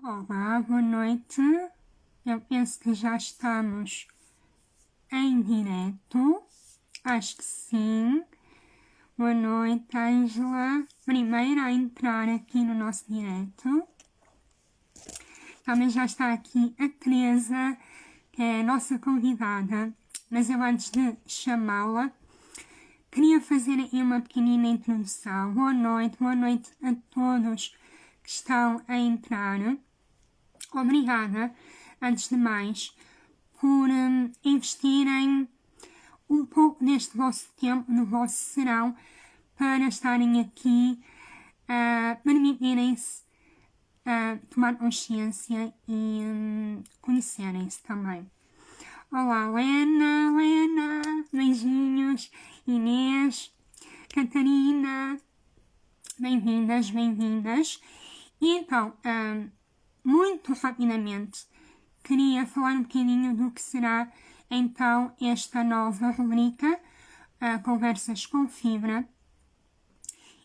Olá, boa noite. Eu penso que já estamos em direto. Acho que sim. Boa noite, Ângela. Primeira a entrar aqui no nosso direto. Também já está aqui a Teresa, que é a nossa convidada. Mas eu, antes de chamá-la, queria fazer aqui uma pequenina introdução. Boa noite a todos que estão a entrar. Obrigada, antes de mais, por investirem um pouco deste vosso tempo, no vosso serão, para estarem aqui, permitirem-se tomar consciência e conhecerem-se também. Olá, Lena, beijinhos, Inês, Catarina, bem-vindas. E então, muito rapidamente, queria falar um bocadinho do que será então esta nova rubrica, Conversas com Fibra.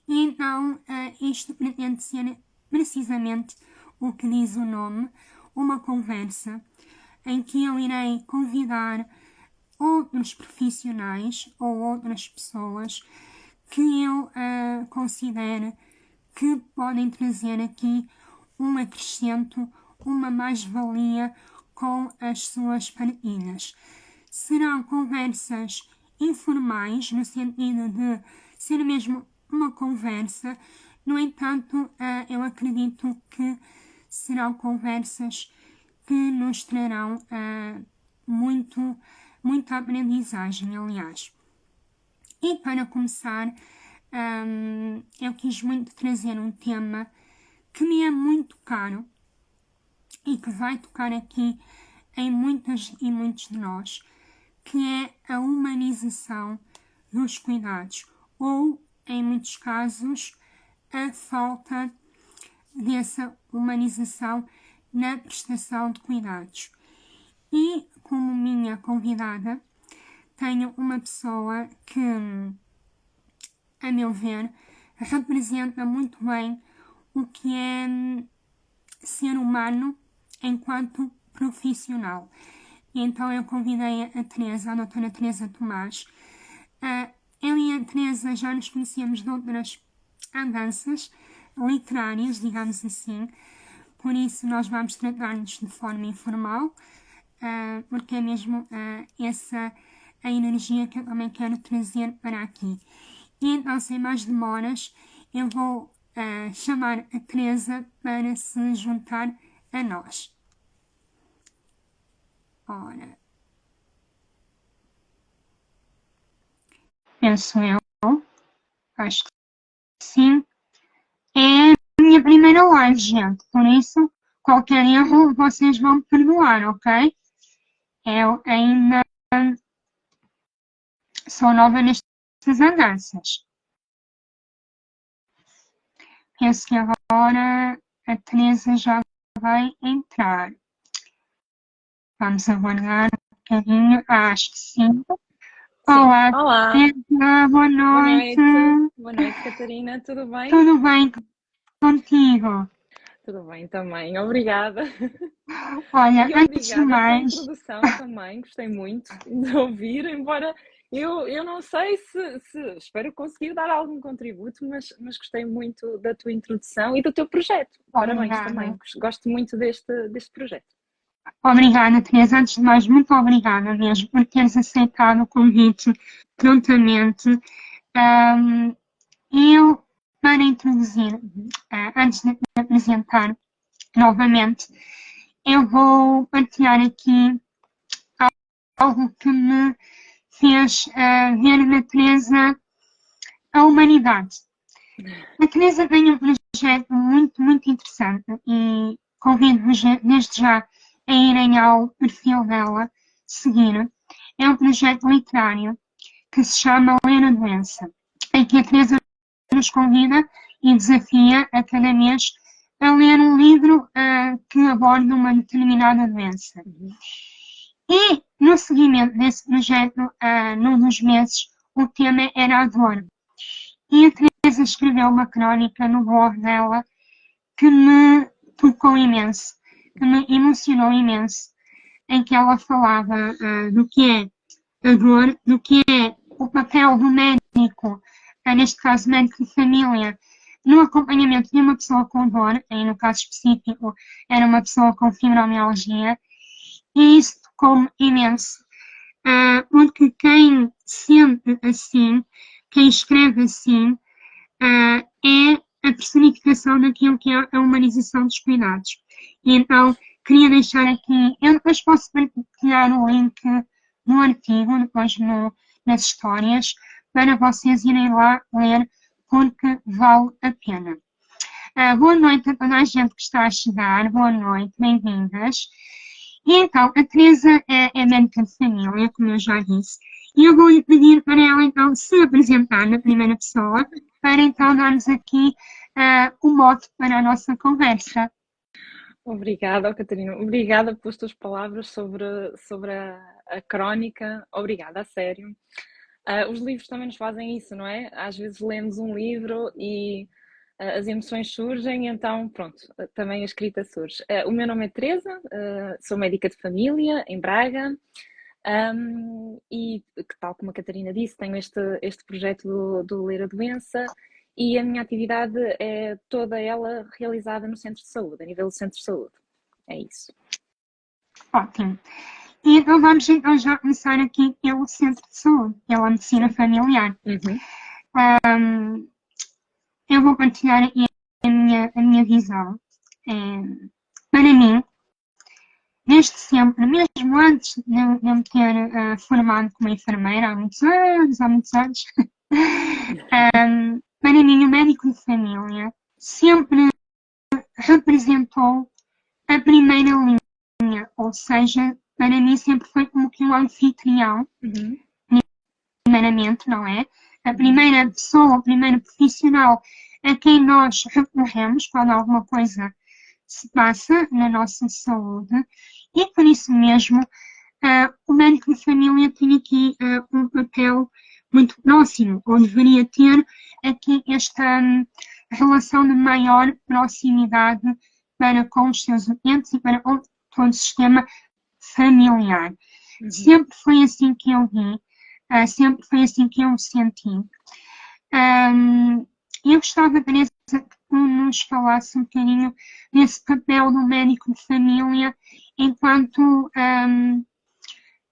E então, isto pretende ser precisamente o que diz o nome, uma conversa em que eu irei convidar outros profissionais ou outras pessoas que eu considero que podem trazer aqui um acrescento, uma mais-valia com as suas partilhas. Serão conversas informais, no sentido de ser mesmo uma conversa. No entanto, eu acredito que serão conversas que nos trarão muita aprendizagem, aliás. E para começar, eu quis muito trazer um tema que me é muito caro e que vai tocar aqui em muitas e muitos de nós, que é a humanização dos cuidados, ou, em muitos casos, a falta dessa humanização na prestação de cuidados. E, como minha convidada, tenho uma pessoa que, a meu ver, representa muito bem o que é ser humano enquanto profissional. E então eu convidei a Teresa, a doutora Teresa Tomás. Eu e a Teresa já nos conhecemos de outras andanças literárias, digamos assim. Por isso nós vamos tratar-nos de forma informal, porque é mesmo essa a energia que eu também quero trazer para aqui. E então, sem mais demoras, eu vou chamar a Teresa para se juntar a nós. Ora, penso eu, acho que sim. É a minha primeira live, gente, por isso qualquer erro vocês vão me perdoar, ok? Eu ainda sou nova nestas andanças. Penso que agora a Teresa já vai entrar. Vamos aguardar um bocadinho. Acho que sim. Olá, Olá, Teresa, boa noite. boa noite, Catarina, tudo bem? Tudo bem contigo? Tudo bem também, obrigada. Olha, E antes de obrigada pela mais, introdução também, gostei muito de ouvir, embora eu não sei espero conseguir dar algum contributo, mas gostei muito da tua introdução e do teu projeto. Parabéns obrigada. também, gosto muito deste projeto. Obrigada, Teresa. Antes de mais, muito obrigada mesmo por teres aceitado o convite prontamente. Um, eu, para introduzir, antes de me apresentar novamente, eu vou partilhar aqui algo que me fez ver na Teresa a humanidade. A Teresa tem um projeto muito interessante e convido-vos desde já a irem ao perfil dela, seguir. É um projeto literário que se chama Ler a Doença, em que a Teresa nos convida e desafia a cada mês a ler um livro que aborda uma determinada doença. E, no seguimento desse projeto, num dos meses, o tema era a dor. E a Teresa escreveu uma crónica no blog dela que me tocou tocou imenso, que me emocionou imenso, em que ela falava do que é a dor, do que é o papel do médico, neste caso médico de família, no acompanhamento de uma pessoa com dor, e no caso específico era uma pessoa com fibromialgia, e isso tocou-me imenso, porque quem sente assim, quem escreve assim, é a personificação daquilo que é a humanização dos cuidados. E então, queria deixar aqui, eu depois posso partilhar o link no artigo, depois nas histórias, para vocês irem lá ler, porque vale a pena. Boa noite a toda a gente que está a chegar, boa noite, bem-vindas. E então, a Teresa é médica de família, como eu já disse, e eu vou-lhe pedir para ela então se apresentar na primeira pessoa, para então dar-nos aqui o mote para a nossa conversa. Obrigada, Catarina. Obrigada pelas tuas palavras sobre a crónica. Obrigada, a sério. Os livros também nos fazem isso, não é? Às vezes lemos um livro e as emoções surgem, então pronto, também a escrita surge. O meu nome é Teresa, sou médica de família em Braga. E tal como a Catarina disse, tenho este projeto do Ler a Doença e a minha atividade é toda ela realizada no centro de saúde, a nível do centro de saúde. É isso. Ótimo. E então vamos então já começar aqui pelo centro de saúde, pela medicina familiar. Eu vou partilhar aqui a minha visão. Para mim, desde sempre, mesmo antes de eu me ter formado como enfermeira, há muitos anos, para mim o médico de família sempre representou a primeira linha, ou seja, para mim sempre foi como que um anfitrião, primeiramente, não é? A primeira pessoa, o primeiro profissional a quem nós recorremos quando alguma coisa se passa na nossa saúde, e por isso mesmo o médico de família tem aqui um papel muito próximo, ou deveria ter aqui esta relação de maior proximidade para com os seus utentes e para com todo o sistema familiar. Sempre foi assim que eu vi, sempre foi assim que eu senti. Eu gostava, Teresa, que tu nos falasse um bocadinho desse papel do médico de família enquanto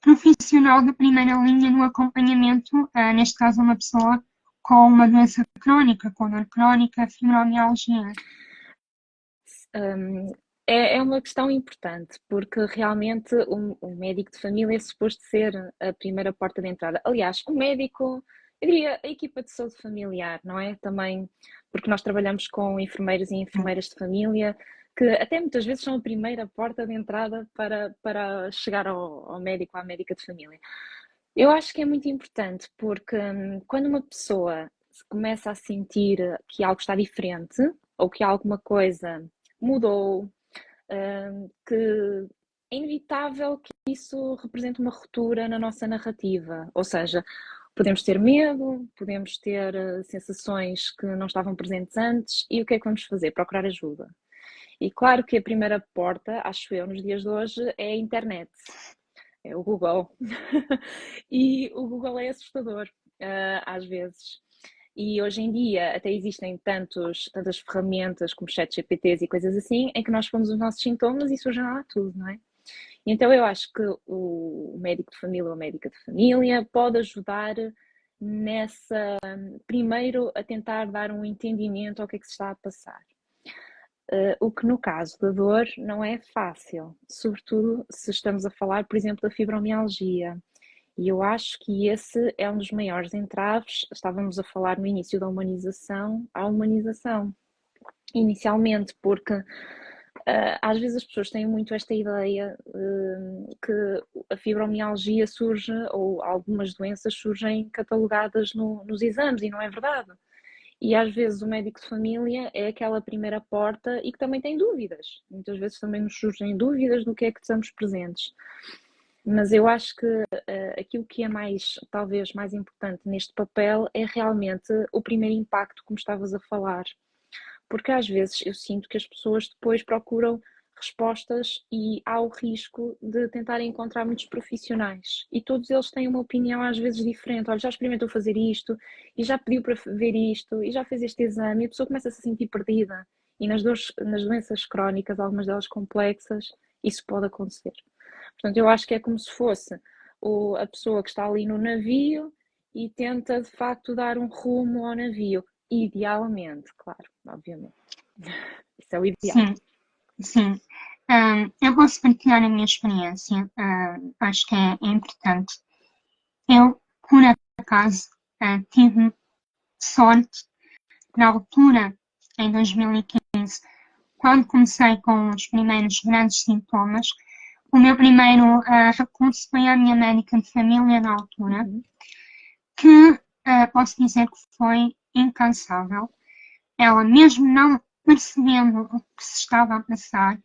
profissional de primeira linha no acompanhamento, neste caso uma pessoa com uma doença crónica, com dor crónica, fibromialgia. É uma questão importante, porque realmente o médico de família é suposto ser a primeira porta de entrada. Aliás, o médico, eu diria a equipa de saúde familiar, não é? Também, porque nós trabalhamos com enfermeiros e enfermeiras de família, que até muitas vezes são a primeira porta de entrada para chegar ao médico, à médica de família. Eu acho que é muito importante, porque quando uma pessoa começa a sentir que algo está diferente, ou que alguma coisa mudou, que é inevitável que isso represente uma ruptura na nossa narrativa. Ou seja, podemos ter medo, podemos ter sensações que não estavam presentes antes, e o que é que vamos fazer? Procurar ajuda. E claro que a primeira porta, acho eu, nos dias de hoje, é a internet. É o Google. E o Google é assustador, às vezes. E hoje em dia até existem tantas ferramentas como ChatGPTs e coisas assim, em que nós pomos os nossos sintomas e surge lá tudo, não é? Então eu acho que o médico de família ou a médica de família pode ajudar primeiro a tentar dar um entendimento ao que é que se está a passar. O que no caso da dor não é fácil, sobretudo se estamos a falar, por exemplo, da fibromialgia. E eu acho que esse é um dos maiores entraves. Estávamos a falar no início da humanização, à humanização. Inicialmente, porque às vezes as pessoas têm muito esta ideia que a fibromialgia surge, ou algumas doenças surgem catalogadas nos exames, e não é verdade. E às vezes o médico de família é aquela primeira porta e que também tem dúvidas. Muitas vezes também nos surgem dúvidas do que é que estamos presentes. Mas eu acho que aquilo que é talvez mais importante neste papel é realmente o primeiro impacto, como estavas a falar. porque às vezes eu sinto que as pessoas depois procuram respostas e há o risco de tentarem encontrar muitos profissionais e todos eles têm uma opinião às vezes diferente. Olha, já experimentou fazer isto e já pediu para ver isto e já fez este exame e a pessoa começa a se sentir perdida. E nas doenças crónicas, algumas delas complexas, isso pode acontecer. Portanto, eu acho que é como se fosse a pessoa que está ali no navio e tenta de facto dar um rumo ao navio. Idealmente, claro, obviamente. Isso é o ideal. Sim, sim. Eu posso partilhar a minha experiência, acho que é importante. Eu, por acaso, tive sorte na altura, em 2015, quando comecei com os primeiros grandes sintomas. O meu primeiro recurso foi à minha médica de família na altura, que posso dizer que foi incansável. Ela, mesmo não percebendo o que se estava a passar,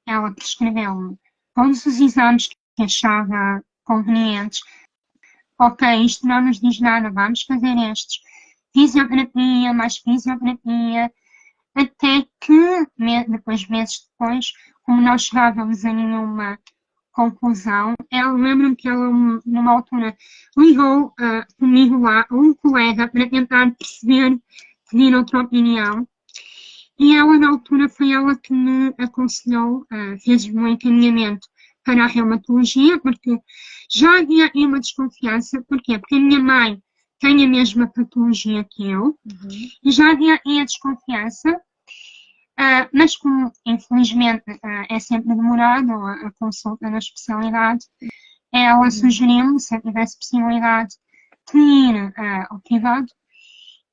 ela prescreveu-me todos os exames que achava convenientes. Ok, isto não nos diz nada, vamos fazer estes. Fisioterapia, mais fisioterapia, até que, depois, meses depois, como não chegávamos a nenhuma conclusão, lembro-me que ela, numa altura, ligou comigo lá, um colega, para tentar perceber, pedir outra opinião. E ela, na altura, foi ela que me aconselhou, fez-me um encaminhamento para a reumatologia, porque já havia aí uma desconfiança. Porquê? Porque a minha mãe tem a mesma patologia que eu, e já havia aí a desconfiança, mas como, infelizmente, é sempre demorado a consulta na especialidade, ela sugeriu-me, se eu tivesse possibilidade, de ir ao privado,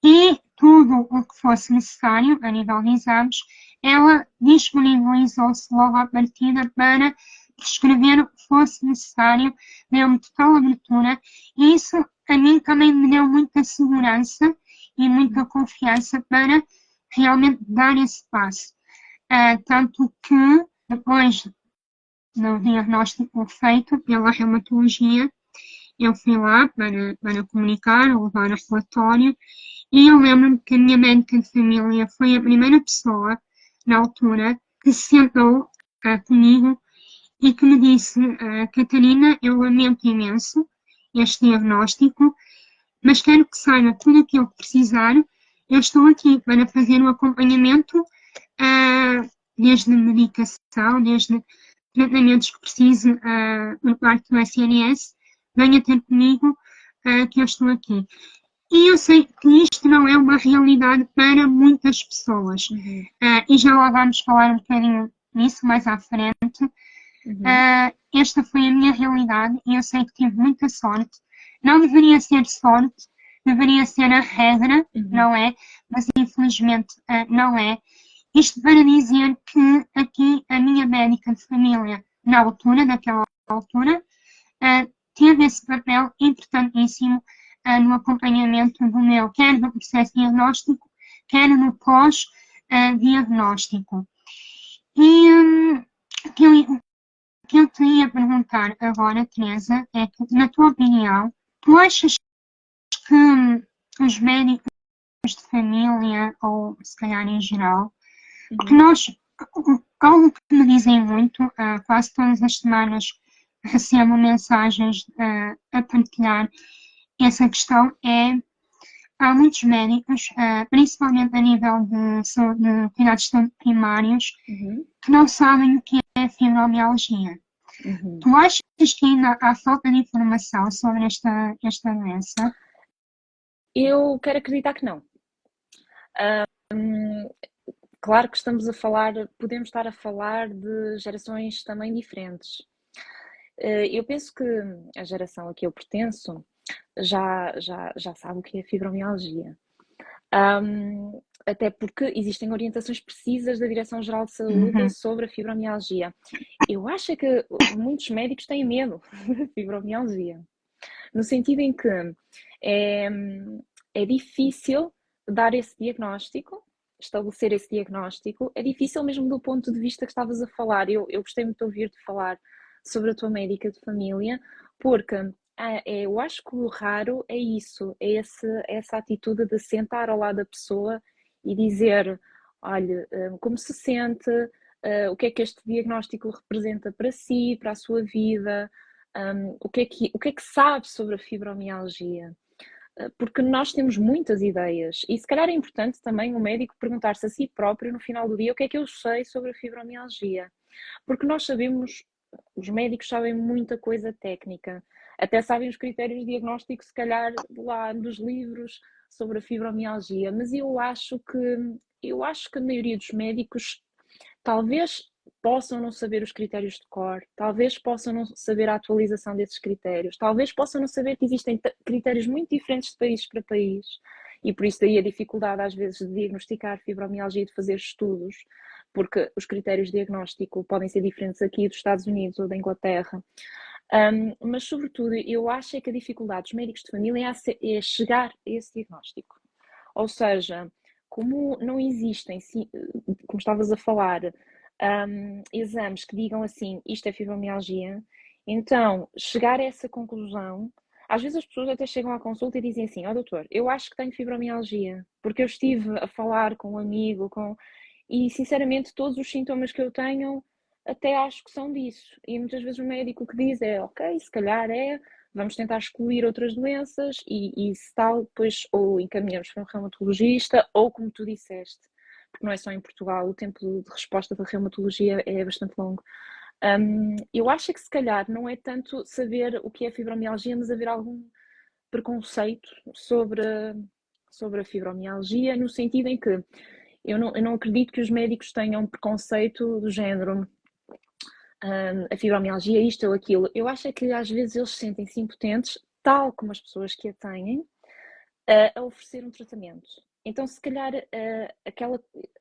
e tudo o que fosse necessário a nível de exames, ela disponibilizou-se logo à partida para prescrever o que fosse necessário, deu-me total abertura, e isso a mim também me deu muita segurança e muita confiança para realmente dar esse passo. Tanto que, depois do diagnóstico feito pela reumatologia, eu fui lá para comunicar, levar o relatório, e eu lembro-me que a minha médica de família foi a primeira pessoa, na altura, que se sentou comigo e que me disse: Catarina, eu lamento imenso este diagnóstico, mas quero que saiba tudo aquilo que precisar. Eu estou aqui para fazer o acompanhamento, desde medicação, desde tratamentos que precise por parte do SNS. Venha ter comigo, que eu estou aqui. E eu sei que isto não é uma realidade para muitas pessoas. E já lá vamos falar um bocadinho nisso mais à frente. Esta foi a minha realidade e eu sei que tive muita sorte. Não deveria ser sorte, deveria ser a regra, não é? Mas infelizmente não é. Isto para dizer que aqui a minha médica de família, na altura, naquela altura, teve esse papel importantíssimo no acompanhamento do meu, quer no processo diagnóstico, quer no pós-diagnóstico. E o que eu te ia perguntar agora, Teresa, é que, na tua opinião, tu achas que os médicos de família, ou se calhar em geral, porque algo que me dizem muito, quase todas as semanas recebo mensagens a partilhar essa questão, há muitos médicos, principalmente a nível de cuidados de saúde primários, que não sabem o que é fibromialgia. Tu achas que ainda há falta de informação sobre esta doença? Eu quero acreditar que não. Claro que podemos estar a falar de gerações também diferentes. Eu penso que a geração a que eu pertenço já sabe o que é fibromialgia. Até porque existem orientações precisas da Direção-Geral de Saúde sobre a fibromialgia. Eu acho que muitos médicos têm medo de fibromialgia, no sentido em que é difícil dar esse diagnóstico, estabelecer esse diagnóstico, é difícil mesmo do ponto de vista que estavas a falar. Eu gostei muito de ouvir-te falar sobre a tua médica de família, porque eu acho que o raro é isso, é essa atitude de sentar ao lado da pessoa e dizer: olha, como se sente, o que é que este diagnóstico representa para si, para a sua vida, o que é que sabe sobre a fibromialgia. Porque nós temos muitas ideias e se calhar é importante também o médico perguntar-se a si próprio no final do dia o que é que eu sei sobre a fibromialgia. Porque nós sabemos, os médicos sabem muita coisa técnica, até sabem os critérios de diagnóstico, se calhar lá dos livros sobre a fibromialgia, mas eu acho que a maioria dos médicos talvez possam não saber os critérios de cor, talvez possam não saber a atualização desses critérios, talvez possam não saber que existem critérios muito diferentes de país para país e por isso daí a dificuldade às vezes de diagnosticar fibromialgia e de fazer estudos, porque os critérios de diagnóstico podem ser diferentes aqui dos Estados Unidos ou da Inglaterra. Mas sobretudo eu acho é que a dificuldade dos médicos de família é chegar a esse diagnóstico. Ou seja, como não existem, como estavas a falar, exames que digam assim, isto é fibromialgia, então chegar a essa conclusão, às vezes as pessoas até chegam à consulta e dizem assim, ó doutor, eu acho que tenho fibromialgia, porque eu estive a falar com um amigo, e sinceramente todos os sintomas que eu tenho até acho que são disso. E muitas vezes o médico o que diz é, ok, se calhar vamos tentar excluir outras doenças e se tal, depois ou encaminhamos para um reumatologista ou como tu disseste, porque não é só em Portugal, o tempo de resposta da reumatologia é bastante longo. Eu acho que se calhar não é tanto saber o que é fibromialgia, mas haver algum preconceito sobre a fibromialgia, no sentido em que eu não acredito que os médicos tenham preconceito do género a fibromialgia, isto ou aquilo. Eu acho é que às vezes eles sentem-se impotentes, tal como as pessoas que a têm, a oferecer um tratamento. Então, se calhar,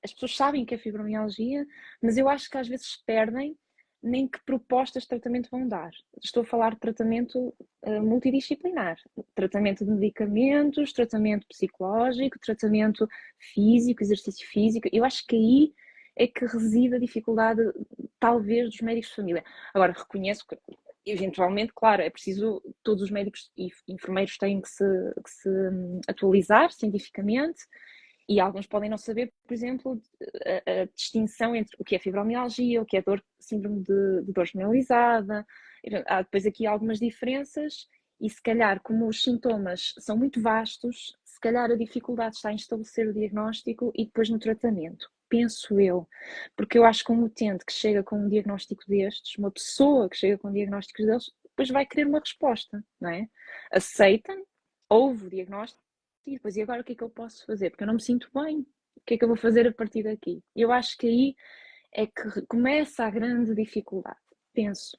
as pessoas sabem que é fibromialgia, mas eu acho que às vezes se perdem nem que propostas de tratamento vão dar. Estou a falar de tratamento multidisciplinar, tratamento de medicamentos, tratamento psicológico, tratamento físico, exercício físico. Eu acho que aí é que reside a dificuldade, talvez, dos médicos de família. Agora, reconheço que eventualmente, claro, é preciso, todos os médicos e enfermeiros têm que se atualizar cientificamente e alguns podem não saber, por exemplo, a distinção entre o que é fibromialgia, o que é síndrome de dor generalizada. Há depois aqui algumas diferenças e se calhar, como os sintomas são muito vastos, se calhar a dificuldade está em estabelecer o diagnóstico e depois no tratamento. Penso eu, porque eu acho que um utente que chega com um diagnóstico destes, uma pessoa que chega com diagnósticos deles, depois vai querer uma resposta, não é? Aceita, ouve o diagnóstico e depois, e agora o que é que eu posso fazer? Porque eu não me sinto bem, o que é que eu vou fazer a partir daqui? Eu acho que aí é que começa a grande dificuldade, penso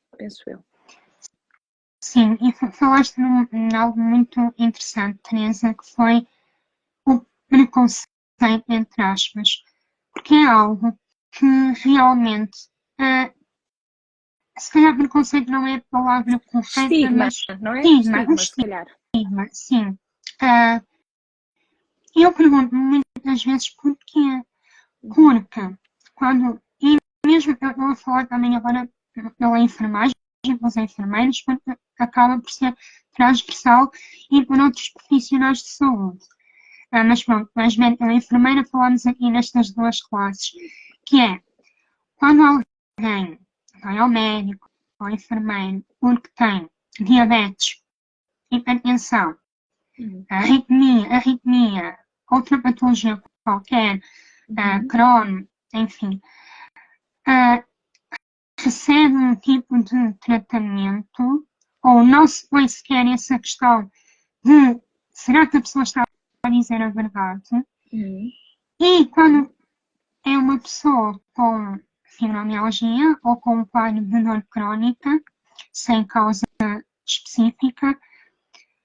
eu. Sim, e falaste em algo muito interessante, Teresa, que foi o preconceito, entre aspas, porque é algo que realmente, uh, se calhar preconceito não é a palavra correta, Estigma, mas não é? estigma, um Estigma, se calhar. estigma, sim. Uh, eu pergunto muitas vezes porquê. Porque quando, e mesmo eu vou falar também agora pela enfermagem, pelos enfermeiros, porque acaba por ser transversal e por outros profissionais de saúde. Mas pronto, mas pela enfermeira falamos aqui nestas duas classes, que é quando alguém vai ao médico, ao enfermeiro, porque tem diabetes, hipertensão, arritmia, outra patologia qualquer, Crohn, enfim, recebe um tipo de tratamento ou não se põe sequer essa questão de será que a pessoa está a dizer a verdade? E quando é uma pessoa com fibromialgia ou com um quadro de dor crónica, sem causa específica,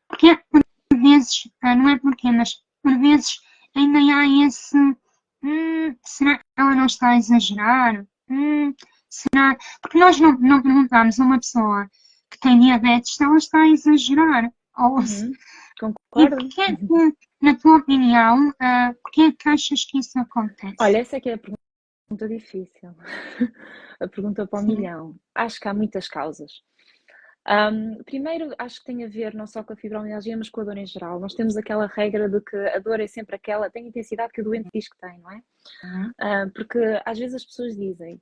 porque por vezes, não é porque, mas por vezes ainda há esse será que ela não está a exagerar? Será? Porque nós não perguntamos a uma pessoa que tem diabetes se ela está a exagerar. Ou, e Concordo. porquê é que, na tua opinião, porquê é que achas que isso acontece? Olha, essa é que é a pergunta difícil. A pergunta para o Sim. milhão. Acho que há muitas causas. Primeiro, acho que tem a ver não só com a fibromialgia, mas com a dor em geral. Nós temos aquela regra de que a dor é sempre aquela, tem a intensidade que o doente diz que tem, não é? Uhum. Porque às vezes as pessoas dizem,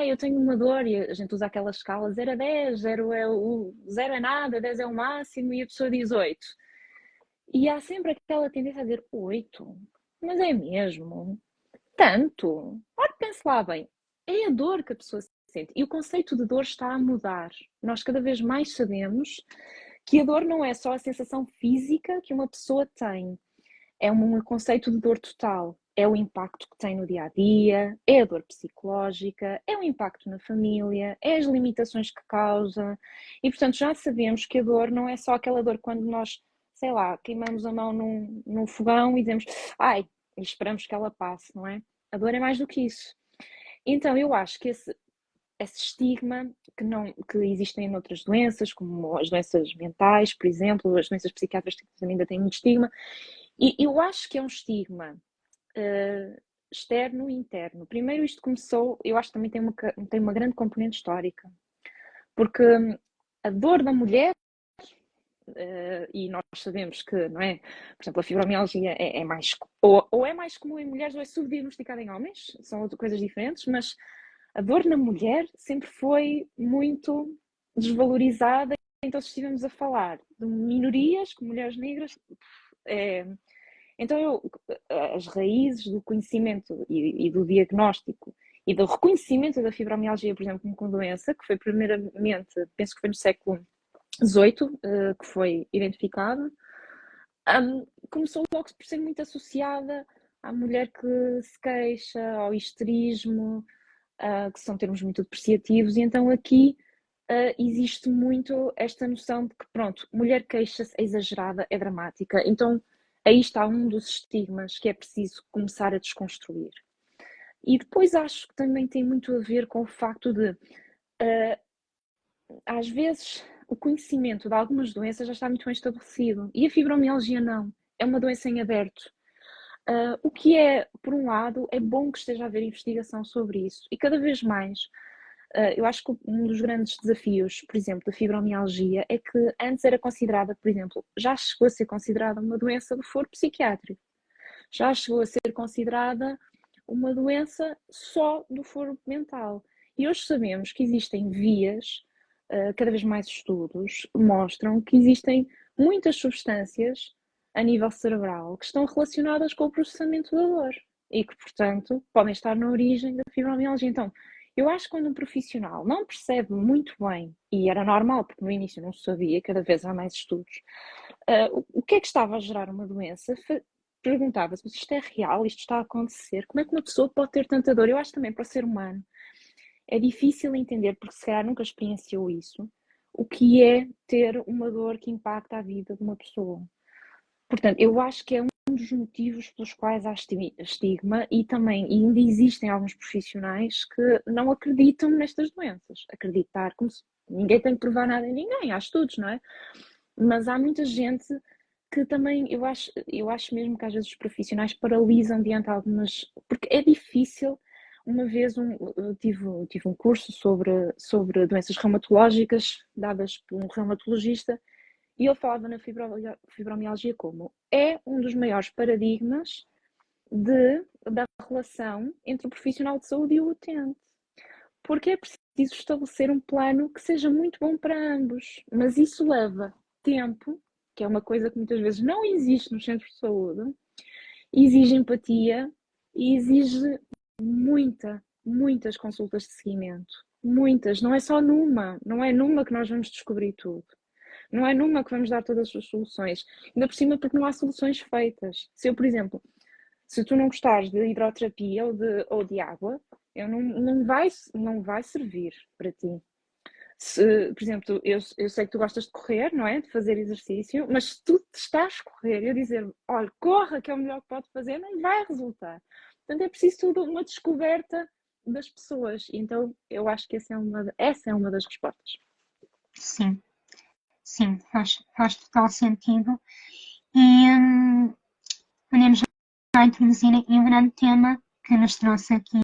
eu tenho uma dor, e a gente usa aquela escala 0 a 10, 0 é nada, 10 é o máximo, e a pessoa diz 8. E há sempre aquela tendência a dizer 8, mas é mesmo? Tanto? Ora, pense lá bem, é a dor que a pessoa sente. E o conceito de dor está a mudar. Nós cada vez mais sabemos que a dor não é só a sensação física que uma pessoa tem, é um conceito de dor total. É o impacto que tem no dia a dia, é a dor psicológica, é o impacto na família, é as limitações que causa. E portanto já sabemos que a dor não é só aquela dor quando nós, sei lá, queimamos a mão num fogão e dizemos ai, e esperamos que ela passe, não é? A dor é mais do que isso. Então eu acho que esse estigma que existem em outras doenças, como as doenças mentais, por exemplo, as doenças psiquiátricas também ainda têm muito estigma, e eu acho que é um estigma externo e interno. Primeiro isto começou, eu acho que também tem uma grande componente histórica, porque a dor da mulher, e nós sabemos que, não é? Por exemplo, a fibromialgia é mais, ou é mais comum em mulheres ou é subdiagnosticada em homens, são coisas diferentes, mas a dor na mulher sempre foi muito desvalorizada, então se estivermos a falar de minorias, como mulheres negras, então as raízes do conhecimento e do diagnóstico e do reconhecimento da fibromialgia, por exemplo, como doença, que foi primeiramente, penso que foi no século XVIII, que foi identificada, começou logo por ser muito associada à mulher que se queixa, ao histerismo, que são termos muito depreciativos, e então aqui existe muito esta noção de que, pronto, mulher queixa-se é exagerada, é dramática, então aí está um dos estigmas que é preciso começar a desconstruir. E depois acho que também tem muito a ver com o facto de, às vezes, o conhecimento de algumas doenças já está muito bem estabelecido, e a fibromialgia não, é uma doença em aberto. O que é, por um lado, é bom que esteja a haver investigação sobre isso, e cada vez mais. Eu acho que um dos grandes desafios, por exemplo, da fibromialgia é que antes era considerada, por exemplo, já chegou a ser considerada uma doença do foro psiquiátrico, já chegou a ser considerada uma doença só do foro mental. E hoje sabemos que existem vias, cada vez mais estudos mostram que existem muitas substâncias a nível cerebral que estão relacionadas com o processamento da dor e que, portanto, podem estar na origem da fibromialgia. Então, eu acho que quando um profissional não percebe muito bem, e era normal, porque no início não se sabia, cada vez há mais estudos, o que é que estava a gerar uma doença, perguntava-se, mas isto é real, isto está a acontecer, como é que uma pessoa pode ter tanta dor? Eu acho também para o ser humano é difícil entender, porque se calhar nunca experienciou isso, o que é ter uma dor que impacta a vida de uma pessoa. Portanto, eu acho que é um dos motivos pelos quais há estigma e também ainda existem alguns profissionais que não acreditam nestas doenças. Acreditar como se ninguém tem que provar nada a ninguém, há estudos, não é? Mas há muita gente que também, eu acho mesmo que às vezes os profissionais paralisam diante de algumas, porque é difícil. Uma vez eu tive um curso sobre doenças reumatológicas dadas por um reumatologista e ele falava na fibromialgia como é um dos maiores paradigmas da relação entre o profissional de saúde e o utente. Porque é preciso estabelecer um plano que seja muito bom para ambos, mas isso leva tempo, que é uma coisa que muitas vezes não existe nos centros de saúde, exige empatia e exige muitas consultas de seguimento. Muitas, não é só não é numa que nós vamos descobrir tudo. Não é numa que vamos dar todas as soluções. Ainda por cima porque não há soluções feitas. Se eu, por exemplo, se tu não gostares de hidroterapia ou de água, não vai servir para ti. Por exemplo, eu sei que tu gostas de correr, não é? De fazer exercício, mas se tu te estás a correr e eu dizer, olha, corra, que é o melhor que pode fazer, não vai resultar. Portanto, é preciso tudo uma descoberta das pessoas. Então, eu acho que essa é uma das respostas. Sim, sim, faz total sentido. E podemos já introduzir em um grande tema que nos trouxe aqui,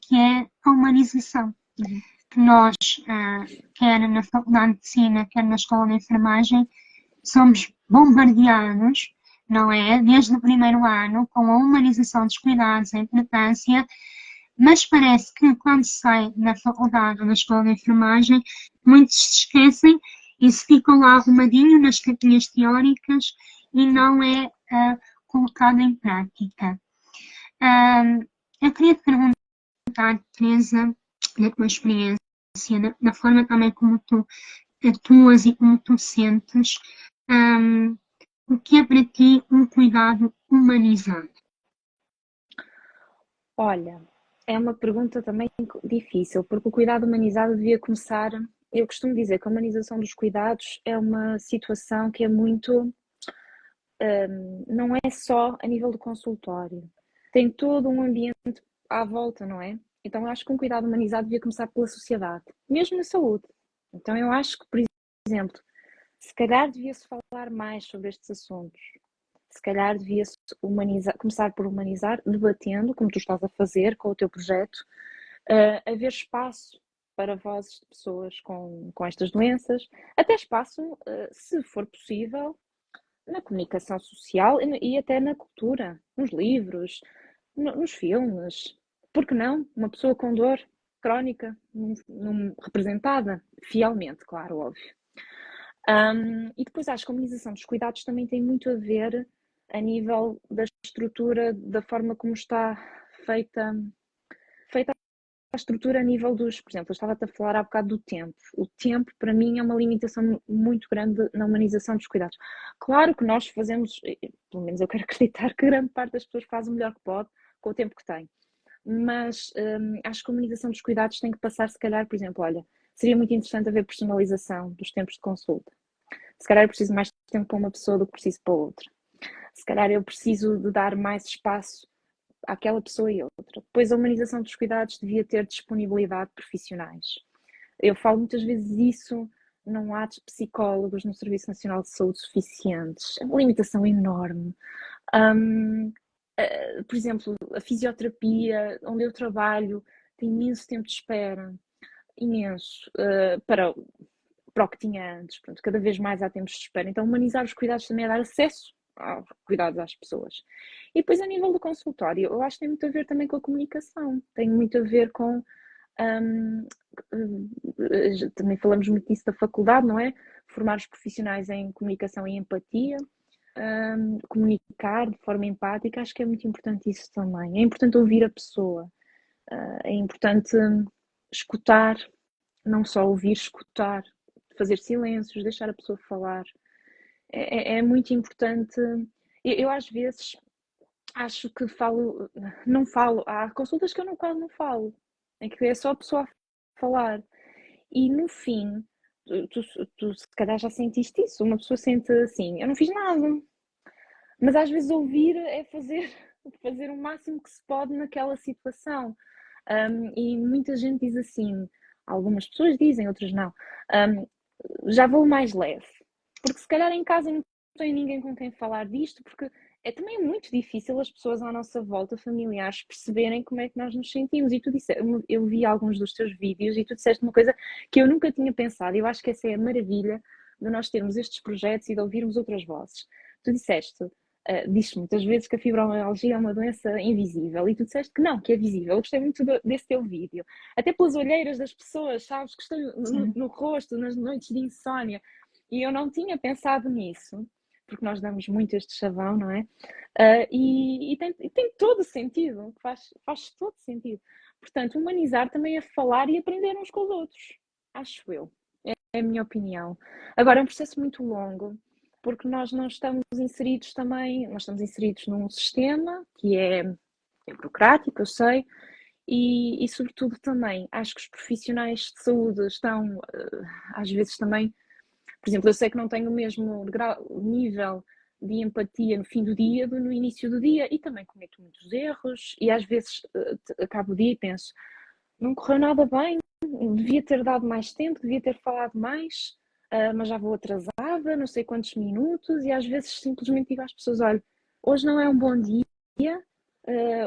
que é a humanização. que nós, quer na Faculdade de Medicina, quer na Escola de Enfermagem, somos bombardeados, não é? Desde o primeiro ano, com a humanização dos cuidados, a importância, mas parece que quando se sai da faculdade ou da escola de enfermagem, muitos se esquecem e se ficam lá arrumadinho nas cartilhas teóricas e não é colocado em prática. Eu queria te perguntar, Teresa, na tua experiência, na forma também como tu atuas e como tu sentes, o que é para ti um cuidado humanizado? Olha, é uma pergunta também difícil, porque o cuidado humanizado devia começar. Eu costumo dizer que a humanização dos cuidados é uma situação que é muito. Não é só a nível do consultório, tem todo um ambiente à volta, não é? Então eu acho que um cuidado humanizado devia começar pela sociedade, mesmo na saúde. Então eu acho que, por exemplo, se calhar devia-se falar mais sobre estes assuntos. Se calhar devia-se começar por humanizar, debatendo, como tu estás a fazer com o teu projeto, haver espaço para vozes de pessoas com estas doenças, até espaço, se for possível, na comunicação social e até na cultura, nos livros, nos filmes. Por que não? Uma pessoa com dor crónica, representada, fielmente, claro, óbvio. E depois acho que a humanização dos cuidados também tem muito a ver a nível da estrutura, da forma como está feita a estrutura a nível dos, por exemplo, eu estava-te a falar há bocado do tempo. O tempo, para mim, é uma limitação muito grande na humanização dos cuidados. Claro que nós fazemos, pelo menos eu quero acreditar que grande parte das pessoas faz o melhor que pode com o tempo que tem. Mas acho que a humanização dos cuidados tem que passar, se calhar, por exemplo, olha, seria muito interessante haver personalização dos tempos de consulta. Se calhar eu preciso mais tempo para uma pessoa do que preciso para outra. Se calhar eu preciso de dar mais espaço àquela pessoa e outra. Depois a humanização dos cuidados devia ter disponibilidade de profissionais. Eu falo muitas vezes isso, não há psicólogos no Serviço Nacional de Saúde suficientes. É uma limitação enorme. Por exemplo, a fisioterapia, onde eu trabalho, tem imenso tempo de espera. Imenso. Para o que tinha antes. Pronto, cada vez mais há tempos de espera. Então, humanizar os cuidados também é dar acesso aos cuidados às pessoas. E depois, a nível do consultório, eu acho que tem muito a ver também com a comunicação, tem muito a ver com. Também falamos muito disso da faculdade, não é? Formar os profissionais em comunicação e empatia, comunicar de forma empática, acho que é muito importante isso também. É importante ouvir a pessoa, é importante escutar, não só ouvir, escutar, fazer silêncios, deixar a pessoa falar. É muito importante. Eu às vezes acho que não falo. Há consultas que eu quase não falo, em que é só a pessoa a falar. E no fim, tu se calhar já sentiste isso. Uma pessoa sente assim: eu não fiz nada. Mas às vezes ouvir é fazer o máximo que se pode naquela situação. E muita gente diz assim, algumas pessoas dizem, outras não, já vou mais leve. Porque se calhar em casa não tem ninguém com quem falar disto, porque também é muito difícil as pessoas à nossa volta, familiares, perceberem como é que nós nos sentimos. E tu disseste, eu vi alguns dos teus vídeos e tu disseste uma coisa que eu nunca tinha pensado. Eu acho que essa é a maravilha de nós termos estes projetos e de ouvirmos outras vozes. Tu disseste, diz muitas vezes que a fibromialgia é uma doença invisível e tu disseste que não, que é visível. Eu gostei muito desse teu vídeo. Até pelas olheiras das pessoas, sabes, que estão no rosto, nas noites de insónia. E eu não tinha pensado nisso, porque nós damos muito este chavão, não é? E tem todo sentido, faz todo sentido. Portanto, humanizar também é falar e aprender uns com os outros, acho eu. É a minha opinião. Agora, é um processo muito longo, porque nós não estamos inseridos também, nós estamos inseridos num sistema que é burocrático, eu sei, e sobretudo também acho que os profissionais de saúde estão, às vezes também, por exemplo, eu sei que não tenho o mesmo nível de empatia no fim do dia do no início do dia e também cometo muitos erros e às vezes acabo o dia e penso, não correu nada bem, devia ter dado mais tempo, devia ter falado mais, mas já vou atrasada, não sei quantos minutos, e às vezes simplesmente digo às pessoas: olha, hoje não é um bom dia,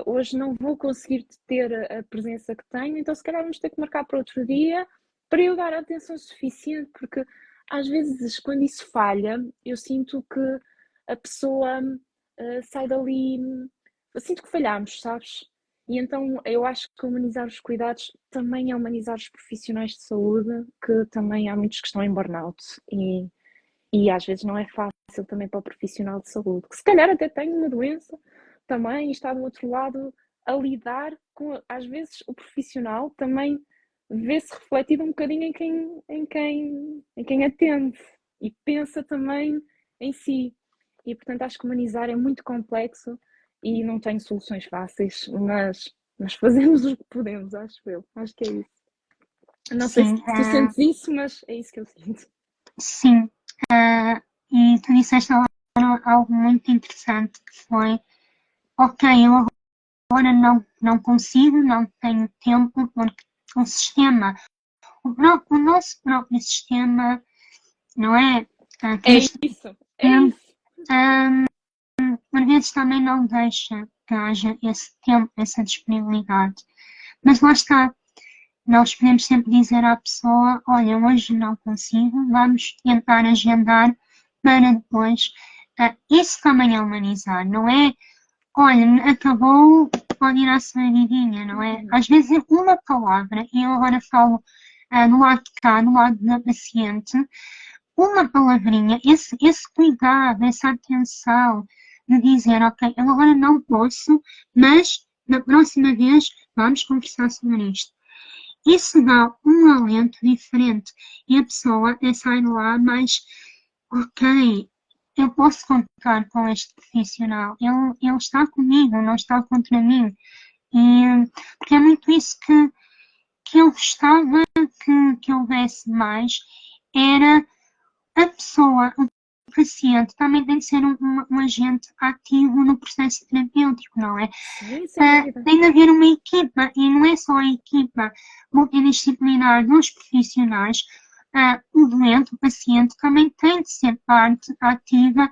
hoje não vou conseguir ter a presença que tenho, então se calhar vamos ter que marcar para outro dia para eu dar a atenção suficiente, porque às vezes quando isso falha, eu sinto que a pessoa sai dali, eu sinto que falhamos, sabes? E então eu acho que humanizar os cuidados também é humanizar os profissionais de saúde, que também há muitos que estão em burnout e às vezes não é fácil também para o profissional de saúde, que se calhar até tem uma doença também e está do outro lado a lidar com, às vezes o profissional também vê-se refletido um bocadinho em quem atende e pensa também em si. E portanto acho que humanizar é muito complexo e não tenho soluções fáceis, mas fazemos o que podemos, acho eu. Acho que é isso. Não sei se Sim, tu sentes isso, mas é isso que eu sinto. sim. E tu disseste agora algo muito interessante que foi, ok, eu agora não consigo, não tenho tempo, porque o sistema, o nosso próprio sistema, não é? Que É nos isso, é tempo, isso. por vezes também não deixa que haja esse tempo, essa disponibilidade. Mas lá está, nós podemos sempre dizer à pessoa, olha, hoje não consigo, vamos tentar agendar para depois. Isso também é humanizar, não é? Olha, acabou, pode ir à sua vidinha, não é? Às vezes é uma palavra, e eu agora falo do lado de cá, do lado da paciente, uma palavrinha, esse cuidado, essa atenção de dizer, ok, eu agora não posso, mas na próxima vez vamos conversar sobre isto. Isso dá um alento diferente e a pessoa sai de lá mais, ok, eu posso contar com este profissional, ele está comigo, não está contra mim. E, porque é muito isso que eu gostava que houvesse mais, era a pessoa, o paciente, também tem de ser um agente ativo no processo terapêutico, não é? Sim, sem dúvida. Tem de haver uma equipa, e não é só a equipa multidisciplinar dos profissionais, o doente, o paciente, também tem de ser parte ativa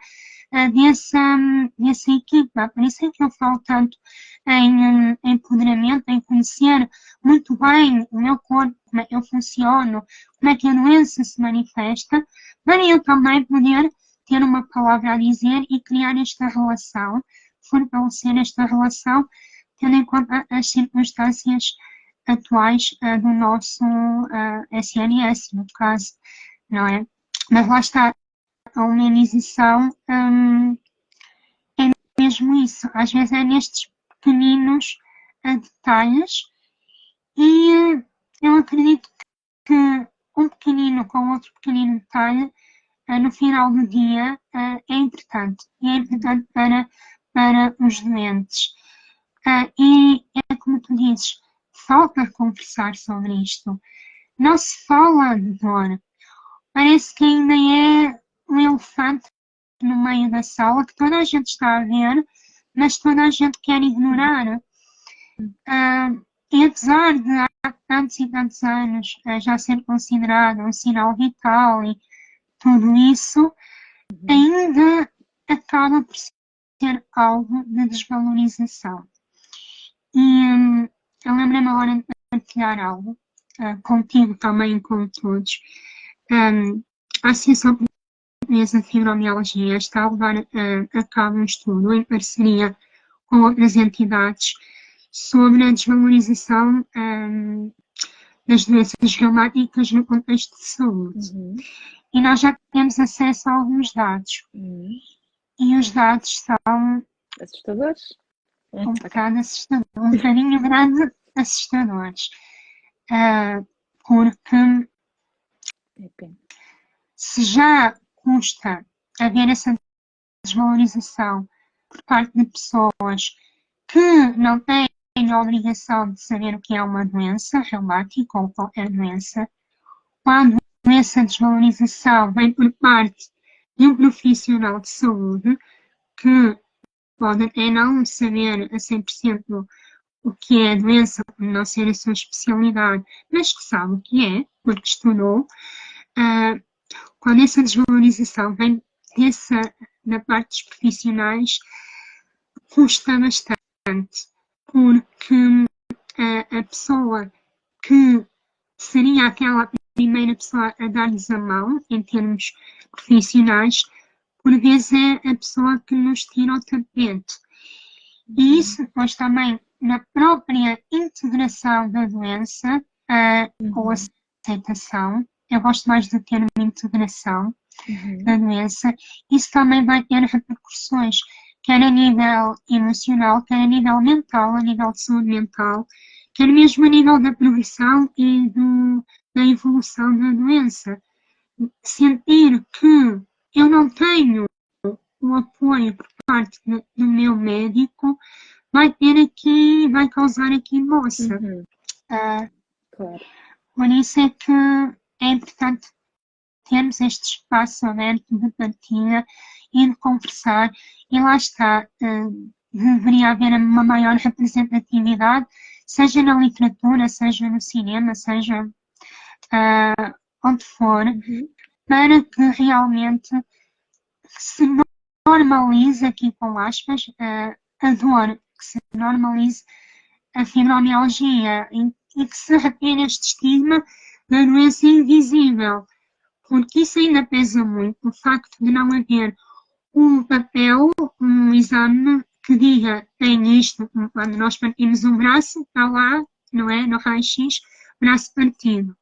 dessa equipa. Por isso é que eu falo tanto em empoderamento, em conhecer muito bem o meu corpo, como é que eu funciono, como é que a doença se manifesta, para eu também poder ter uma palavra a dizer e criar esta relação, fortalecer esta relação, tendo em conta as circunstâncias atuais do nosso SNS, no caso, não é? Mas lá está, a humanização é mesmo isso. Às vezes é nestes pequeninos detalhes e eu acredito que um pequenino com outro pequenino detalhe no final do dia é importante. E é importante para os doentes. E é como tu dizes, falta conversar sobre isto. Não se fala de dor. Parece que ainda é um elefante no meio da sala que toda a gente está a ver, mas toda a gente quer ignorar. E apesar de há tantos e tantos anos já ser considerado um sinal vital e tudo isso, ainda acaba por ser algo de desvalorização. E eu lembrei-me agora de partilhar algo contigo também, com todos. A Associação Portuguesa de Fibromialgia está a levar a cabo um estudo em parceria com outras entidades sobre a desvalorização das doenças reumáticas no contexto de saúde. E nós já temos acesso a alguns dados. E os dados são Assustadores? um bocado assustadores, um bocadinho grande assustadores. Porque se já custa haver essa desvalorização por parte de pessoas que não têm a obrigação de saber o que é uma doença reumática ou qualquer doença, quando essa desvalorização vem por parte de um profissional de saúde que pode até não saber a 100% o que é a doença, não ser a sua especialidade, mas que sabe o que é, porque estudou, quando essa desvalorização vem da parte dos profissionais, custa bastante. porque a pessoa que seria aquela primeira pessoa a dar-nos a mão, em termos profissionais, por vezes é a pessoa que nos tira o tapete. E isso depois também, na própria integração da doença, ou aceitação, eu gosto mais do termo integração da doença, isso também vai ter repercussões, quer a nível emocional, quer a nível mental, a nível de saúde mental, quer mesmo a nível da progressão e da evolução da doença. Sentir que eu não tenho o apoio por parte do meu médico vai causar aqui moça. Claro. Por isso é que é importante termos este espaço aberto de partilha e de conversar, e lá está, deveria haver uma maior representatividade, seja na literatura, seja no cinema, seja onde for, para que realmente se normalize, aqui com aspas, a dor, que se normalize a fibromialgia e que se retire este estigma da doença invisível, porque isso ainda pesa muito, o facto de não haver um papel, um exame que diga tem isto, quando nós partimos um braço, está lá, não é, no raio-x, braço partido.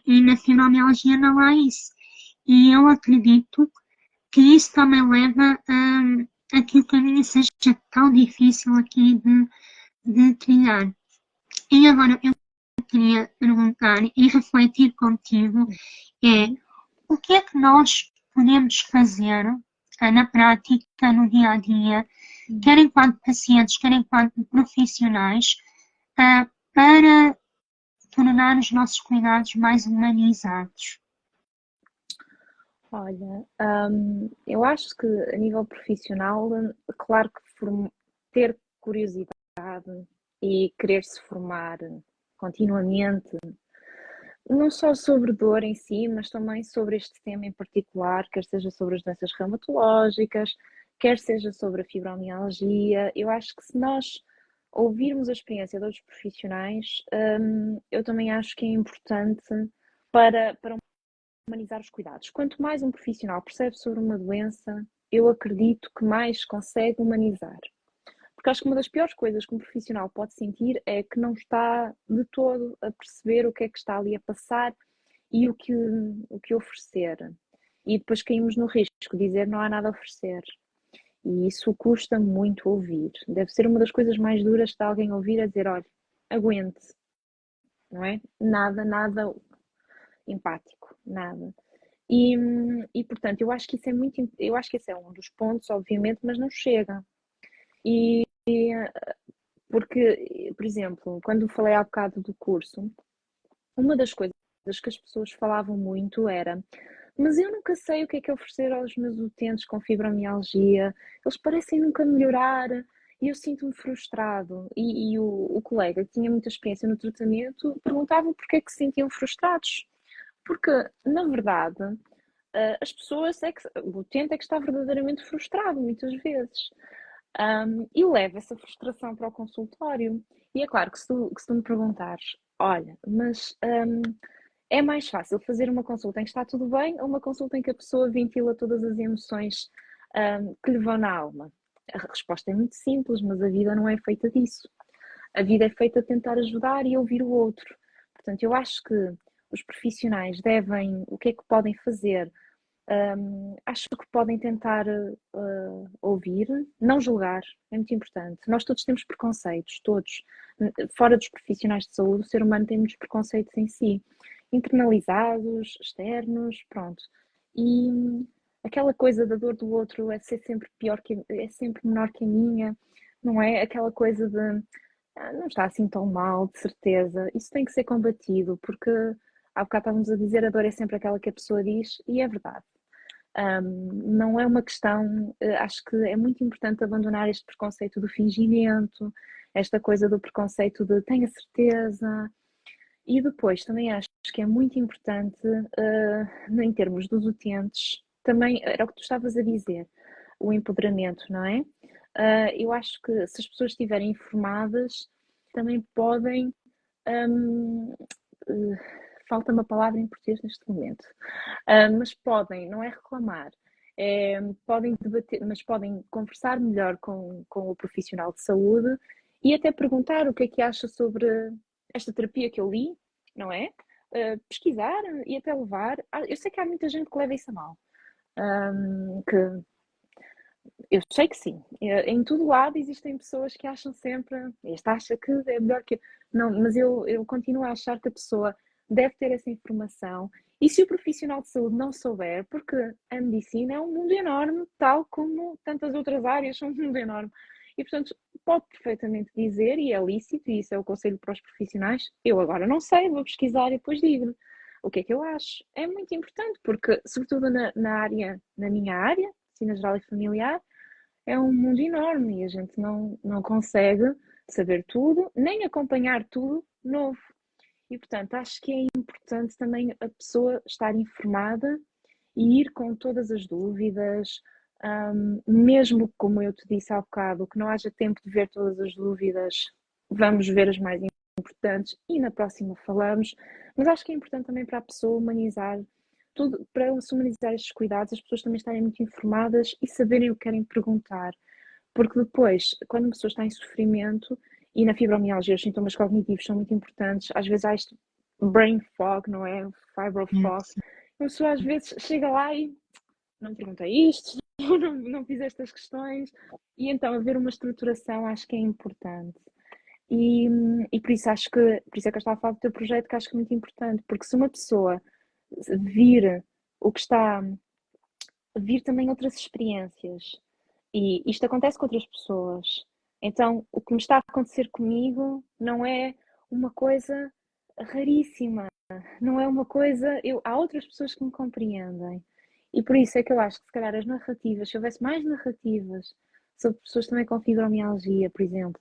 E na fibromialgia não há isso. E eu acredito que isso também leva a que o caminho seja tão difícil aqui de trilhar. E agora eu queria perguntar e refletir contigo o que é que nós podemos fazer na prática, no dia a dia, quer enquanto pacientes, quer enquanto profissionais, para tornar os nossos cuidados mais humanizados? Olha, eu acho que a nível profissional, claro que ter curiosidade e querer se formar continuamente, não só sobre dor em si, mas também sobre este tema em particular, quer seja sobre as doenças reumatológicas, quer seja sobre a fibromialgia. Eu acho que se nós ouvirmos a experiência de outros profissionais, eu também acho que é importante para humanizar os cuidados. Quanto mais um profissional percebe sobre uma doença, eu acredito que mais consegue humanizar. Porque acho que uma das piores coisas que um profissional pode sentir é que não está de todo a perceber o que é que está ali a passar e o que oferecer. E depois caímos no risco de dizer não há nada a oferecer. E isso custa muito ouvir. Deve ser uma das coisas mais duras de alguém ouvir a dizer, olha, aguente, não é? Nada empático, nada. E portanto, eu acho que isso é eu acho que esse é um dos pontos, obviamente, mas não chega. Porque, por exemplo, quando falei há bocado do curso, uma das coisas que as pessoas falavam muito era: mas eu nunca sei o que é que oferecer aos meus utentes com fibromialgia, eles parecem nunca melhorar e eu sinto-me frustrado. E o colega que tinha muita experiência no tratamento perguntava porque é que se sentiam frustrados. Porque, na verdade, as pessoas o utente é que está verdadeiramente frustrado muitas vezes. E leva essa frustração para o consultório. E é claro que se tu me perguntares, olha, mas é mais fácil fazer uma consulta em que está tudo bem ou uma consulta em que a pessoa ventila todas as emoções que lhe vão na alma? A resposta é muito simples, mas a vida não é feita disso. A vida é feita de tentar ajudar e ouvir o outro. Portanto, eu acho que os profissionais o que é que podem fazer? Acho que podem tentar ouvir, não julgar, é muito importante. Nós todos temos preconceitos, todos. Fora dos profissionais de saúde, o ser humano tem muitos preconceitos em si, internalizados, externos, pronto. E aquela coisa da dor do outro é ser sempre é sempre menor que a minha, não é? Aquela coisa de não está assim tão mal, de certeza. Isso tem que ser combatido, porque há bocado estávamos a dizer a dor é sempre aquela que a pessoa diz, e é verdade. Não é uma questão, acho que é muito importante abandonar este preconceito do fingimento, esta coisa do preconceito de tenha certeza. E depois também acho que é muito importante, em termos dos utentes, também era o que tu estavas a dizer, o empoderamento, não é? eu acho que se as pessoas estiverem informadas, também podem. hum, eh, Falta uma palavra em português neste momento. Mas podem, não é reclamar, podem debater, mas podem conversar melhor com o profissional de saúde e até perguntar o que acha sobre esta terapia que eu li, não é? Pesquisar e até levar. Eu sei que há muita gente que leva isso a mal. Que eu sei que sim. Em todo lado existem pessoas que acham sempre, esta acha que é melhor que eu. Não, mas eu continuo a achar que a pessoa deve ter essa informação. E se o profissional de saúde não souber, porque a medicina é um mundo enorme, tal como tantas outras áreas são um mundo enorme. E, portanto, pode perfeitamente dizer, e é lícito, e isso é o conselho para os profissionais, eu agora não sei, vou pesquisar e depois digo o que é que eu acho. É muito importante, porque, sobretudo na minha área, medicina geral e familiar, é um mundo enorme e a gente não consegue saber tudo, nem acompanhar tudo novo. E, portanto, acho que é importante também a pessoa estar informada e ir com todas as dúvidas, mesmo como eu te disse há bocado, que não haja tempo de ver todas as dúvidas, vamos ver as mais importantes e na próxima falamos. Mas acho que é importante também para a pessoa humanizar tudo, para se humanizar estes cuidados, as pessoas também estarem muito informadas e saberem o que querem perguntar. Porque depois, quando uma pessoa está em sofrimento, e na fibromialgia os sintomas cognitivos são muito importantes, às vezes há este brain fog, não é? Fibro fog. Sim. Uma pessoa às vezes chega lá e não perguntei isto, não fiz estas questões, e então haver uma estruturação acho que é importante. E, e por isso é que eu estava a falar do teu projeto, que acho que é muito importante, porque se uma pessoa vir o que está, vir também outras experiências, e isto acontece com outras pessoas. Então, o que me está a acontecer comigo não é uma coisa raríssima, não é uma coisa. Há outras pessoas que me compreendem. E por isso é que eu acho que, se calhar, as narrativas, se houvesse mais narrativas sobre pessoas também com fibromialgia, por exemplo,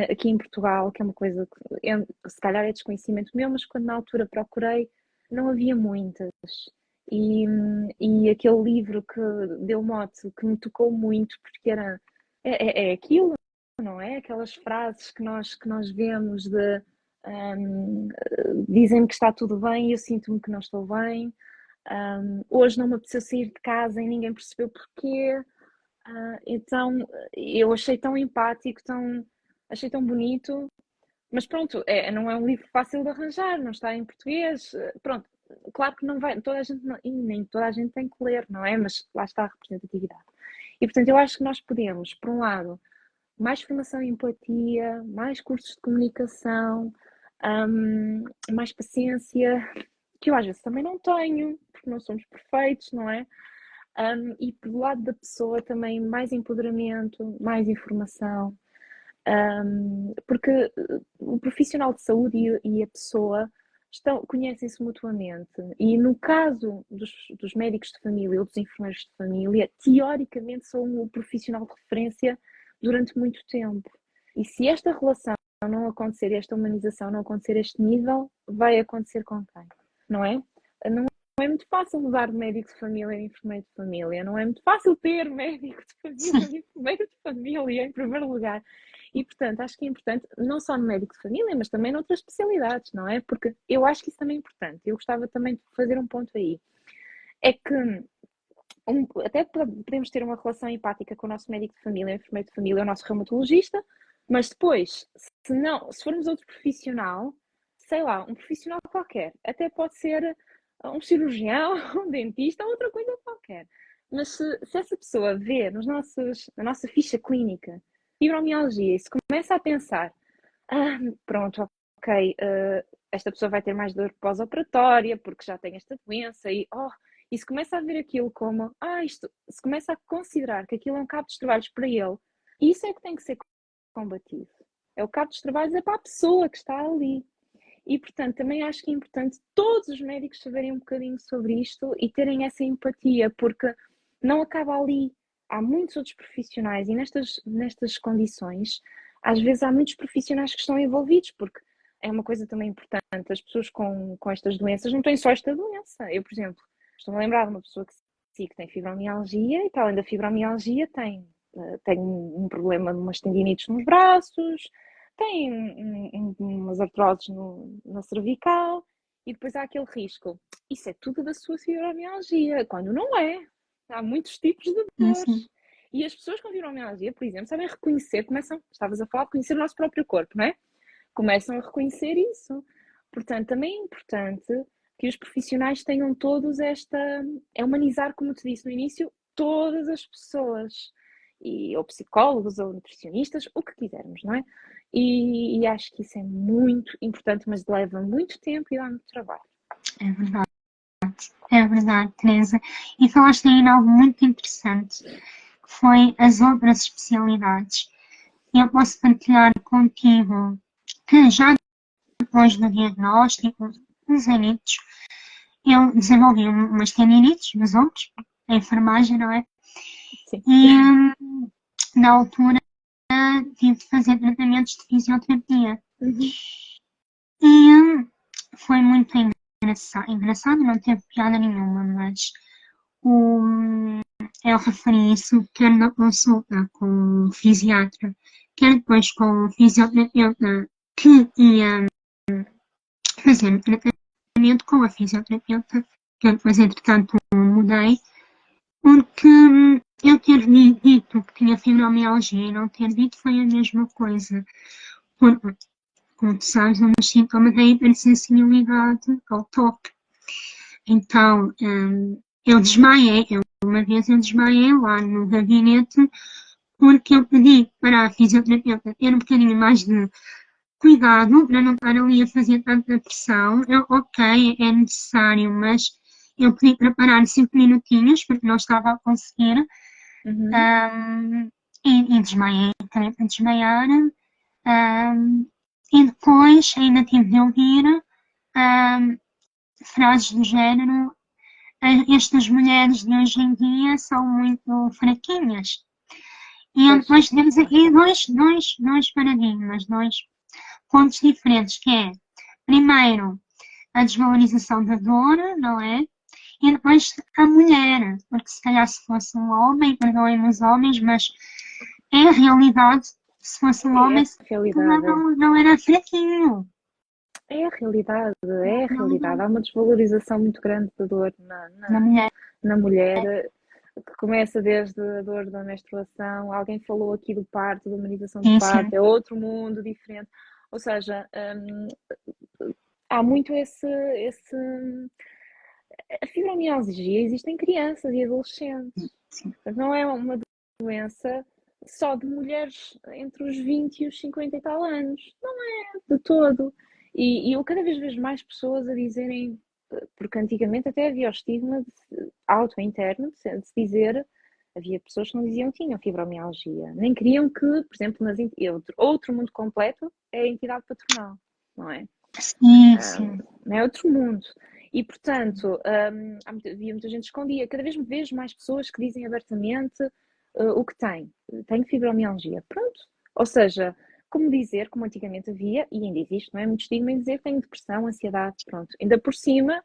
aqui em Portugal, que é uma coisa que se calhar é desconhecimento meu, mas quando na altura procurei, não havia muitas. E, e aquele livro que deu mote, que me tocou muito, porque é aquilo, não é? Aquelas frases que nós vemos de dizem-me que está tudo bem e eu sinto-me que não estou bem. Hoje não me apeteceu sair de casa e ninguém percebeu porquê. Então eu achei tão empático, achei tão bonito, mas pronto, não é um livro fácil de arranjar, não está em português. Pronto, claro que não vai, toda a gente e nem toda a gente tem que ler, não é? Mas lá está a representatividade. E portanto, eu acho que nós podemos, por um lado, mais formação em empatia, mais cursos de comunicação, mais paciência, que eu às vezes também não tenho, porque não somos perfeitos, não é? E pelo lado da pessoa também mais empoderamento, mais informação, porque o profissional de saúde e a pessoa conhecem-se mutuamente. E no caso dos médicos de família ou dos enfermeiros de família, teoricamente são o profissional de referência durante muito tempo. E se esta relação não acontecer, esta humanização não acontecer a este nível, vai acontecer com quem? Não é? Não é muito fácil mudar de médico de família a enfermeiro de família. Não é muito fácil ter médico de família e enfermeiro de família, em primeiro lugar. E, portanto, acho que é importante, não só no médico de família, mas também noutras especialidades, não é? Porque eu acho que isso também é importante. Eu gostava também de fazer um ponto aí. É que até podemos ter uma relação empática com o nosso médico de família, o enfermeiro de família, o nosso reumatologista, mas depois, se formos outro profissional, sei lá, um profissional qualquer, até pode ser um cirurgião, um dentista, outra coisa qualquer. Mas se essa pessoa vê na nossa ficha clínica fibromialgia e se começa a pensar, pronto, ok, esta pessoa vai ter mais dor pós-operatória porque já tem esta doença e se começa a ver aquilo como, se começa a considerar que aquilo é um cabo de trabalhos para ele, isso é que tem que ser combatido. É o cabo de trabalhos, é para a pessoa que está ali. E, portanto, também acho que é importante todos os médicos saberem um bocadinho sobre isto e terem essa empatia, porque não acaba ali. Há muitos outros profissionais e nestas condições, às vezes há muitos profissionais que estão envolvidos, porque é uma coisa também importante, as pessoas com estas doenças não têm só esta doença. Eu, por exemplo, estou-me a lembrar de uma pessoa que tem fibromialgia e, para além da fibromialgia, tem tem um problema de umas tendinites nos braços, tem umas artroses na cervical, e depois há aquele risco. Isso é tudo da sua fibromialgia, quando não é. Há muitos tipos de sim, sim. dores. E as pessoas com fibromialgia, por exemplo, sabem reconhecer, estavas a falar de conhecer o nosso próprio corpo, não é? Começam a reconhecer isso. Portanto, também é importante que os profissionais tenham todos é humanizar, como te disse no início, todas as pessoas. Ou psicólogos, ou nutricionistas, o que quisermos, não é? E acho que isso é muito importante, mas leva muito tempo e dá muito trabalho. É verdade, Teresa. E falaste aí em algo muito interessante, que foi as outras especialidades. Eu posso partilhar contigo que já depois do diagnóstico dos anitos, eu desenvolvi umas tendinites nos ombros, a enfermagem, não é? Sim. E na altura tive de fazer tratamentos de fisioterapia. E foi muito engraçado, não teve piada nenhuma, mas eu referi isso quer na consulta com o fisiatra, quer depois com o fisioterapeuta que ia fazer o tratamento com a fisioterapeuta, que eu depois entretanto mudei, porque eu ter dito que tinha fibromialgia e não ter dito foi a mesma coisa. Porque, como tu sabes, um dos sintomas é a hipersensibilidade ao toque. Então, eu desmaiei, uma vez eu desmaiei lá no gabinete, porque eu pedi para a fisioterapeuta ter um bocadinho mais de cuidado para não estar ali a fazer tanta pressão. Ok, é necessário, mas eu pedi para parar 5 minutinhos, porque não estava a conseguir. E desmaiei, também para desmaiar. E depois ainda tive de ouvir frases do género: estas mulheres de hoje em dia são muito fraquinhas. E depois temos aqui dois paradigmas, dois pontos diferentes, que é, primeiro, a desvalorização da dor, não é? E depois a mulher, porque se calhar se fosse um homem, perdoem-me os homens, mas é a realidade, se fosse um homem, não era fraquinho. É a realidade, é a realidade. Há uma desvalorização muito grande da dor na mulher, que começa desde a dor da menstruação. Alguém falou aqui do parto, da humanização do parto, é outro mundo diferente. Ou seja, há muito a fibromialgia existe em crianças e adolescentes. Não é uma doença só de mulheres entre os 20 e os 50 e tal anos. Não é de todo. E eu cada vez vejo mais pessoas a dizerem, porque antigamente até havia o estigma auto-interno de se dizer, havia pessoas que não diziam que tinham fibromialgia. Nem queriam que, por exemplo, outro mundo completo é a entidade patronal, não é? Sim. Não é outro mundo. E, portanto, havia muita gente que escondia. Cada vez me vejo mais pessoas que dizem abertamente o que têm. Tenho fibromialgia. Pronto. Ou seja, como antigamente havia, e ainda existe, não é? Muito estigma em dizer que tenho depressão, ansiedade, pronto. Ainda por cima,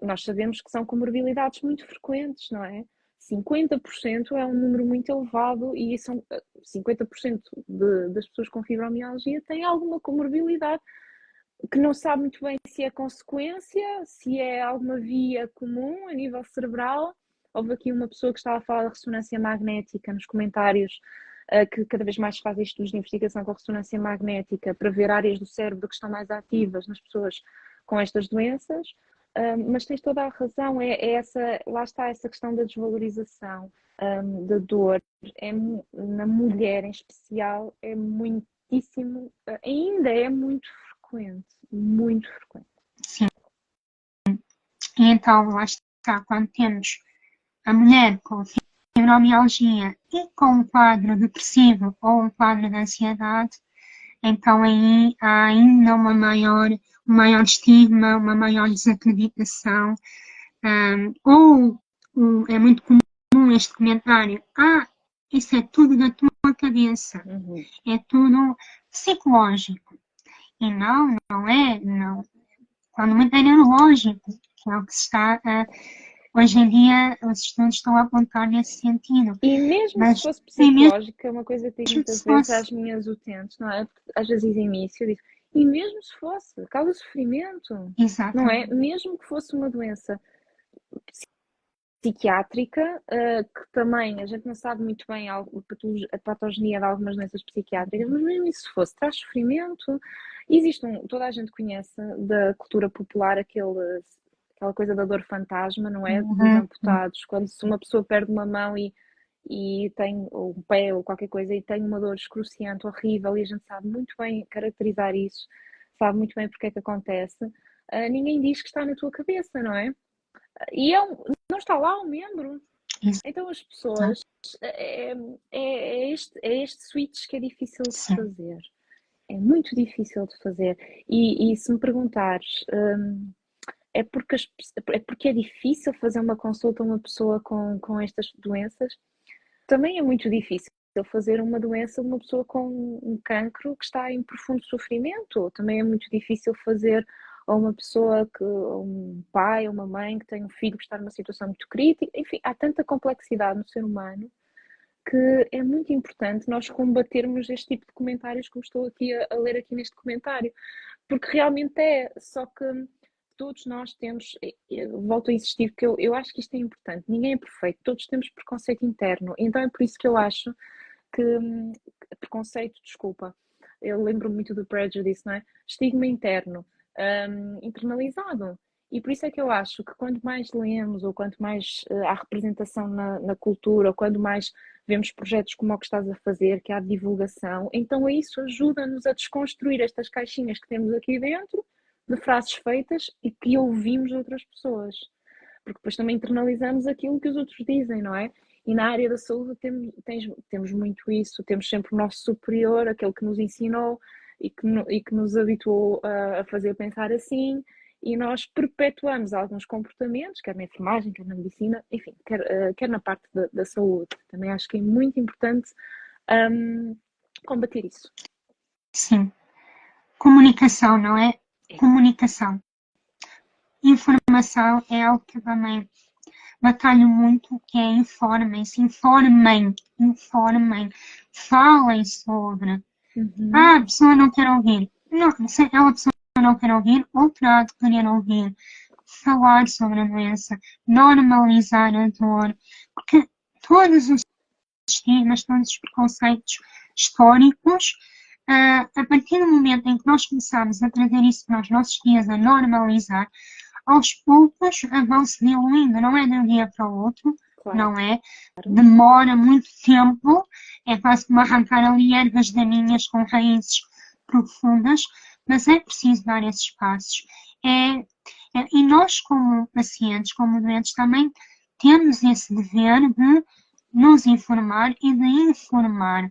nós sabemos que são comorbilidades muito frequentes, não é? 50% é um número muito elevado e são 50% das pessoas com fibromialgia têm alguma comorbilidade que não sabe muito bem se é consequência, se é alguma via comum a nível cerebral. Houve aqui uma pessoa que estava a falar da ressonância magnética nos comentários, que cada vez mais se fazem estudos de investigação com a ressonância magnética para ver áreas do cérebro que estão mais ativas nas pessoas com estas doenças. Mas tens toda a razão, lá está essa questão da desvalorização da dor. Na mulher em especial é muitíssimo, ainda é muito frequente, muito frequente. Sim. E então, lá está, quando temos a mulher com fibromialgia e com um quadro depressivo ou um quadro de ansiedade, então aí há ainda um maior estigma, uma maior desacreditação, ou é muito comum este comentário: isso é tudo da tua cabeça, é tudo psicológico. E não é, não. Quando muito é neurológico, que é o que se está hoje em dia os estudos estão a apontar nesse sentido. E mesmo se Mas fosse é mesmo psicológica, é uma coisa que digo muitas se vezes fosse. às minhas utentes, não é? Porque às vezes dizem-me isso, eu digo, e mesmo se fosse, causa sofrimento, não é? Exatamente. Mesmo que fosse uma doença psiquiátrica, que também a gente não sabe muito bem a patogenia de algumas doenças psiquiátricas, mas mesmo isso se fosse, traz sofrimento. Existe toda a gente conhece da cultura popular aquela coisa da dor fantasma, não é? Dos Uhum. amputados, quando se uma pessoa perde uma mão e tem ou um pé ou qualquer coisa e tem uma dor excruciante, horrível, e a gente sabe muito bem caracterizar isso, sabe muito bem porque é que acontece. Ninguém diz que está na tua cabeça, não é? E não está lá um membro. Então as pessoas é este switch que é difícil de Sim. fazer. É muito difícil de fazer. E se me perguntares, é porque é difícil fazer uma consulta a uma pessoa com estas doenças? Também é muito difícil fazer uma doença de uma pessoa com um cancro que está em profundo sofrimento. Também é muito difícil fazer a uma pessoa ou um pai ou uma mãe que tem um filho que está numa situação muito crítica. Enfim, há tanta complexidade no ser humano que é muito importante nós combatermos este tipo de comentários como estou aqui a ler aqui neste comentário, porque realmente só que todos nós temos, volto a insistir que eu acho que isto é importante, ninguém é perfeito, todos temos preconceito interno, então é por isso que eu acho que, preconceito, desculpa, eu lembro muito do prejudice, não é? Estigma interno, internalizado. E por isso é que eu acho que quanto mais lemos, ou quanto mais há representação na cultura, ou quanto mais vemos projetos como o que estás a fazer, que há divulgação, então isso ajuda-nos a desconstruir estas caixinhas que temos aqui dentro, de frases feitas e que ouvimos de outras pessoas. Porque depois também internalizamos aquilo que os outros dizem, não é? E na área da saúde temos muito isso, temos sempre o nosso superior, aquele que nos ensinou e que nos habituou a fazer pensar assim, e nós perpetuamos alguns comportamentos, quer na enfermagem, quer na medicina, enfim, quer na parte da saúde. Também acho que é muito importante combater isso. Sim. Comunicação, não é? Comunicação. Informação é algo que também batalho muito, que é informem-se, informem, falem sobre. Uhum. A pessoa não quer ouvir. Não, se ela pessoa não quer ouvir, ou terá de querer ouvir. Falar sobre a doença, normalizar a dor, porque todos os estigmas, todos os preconceitos históricos, a partir do momento em que nós começamos a trazer isso para os nossos dias, a normalizar, aos poucos vão-se diluindo, não é de um dia para o outro, Claro. não é? Demora muito tempo, é quase como arrancar ali ervas daninhas com raízes profundas, mas é preciso dar esses passos. E nós, como pacientes, como doentes, também temos esse dever de nos informar e de informar.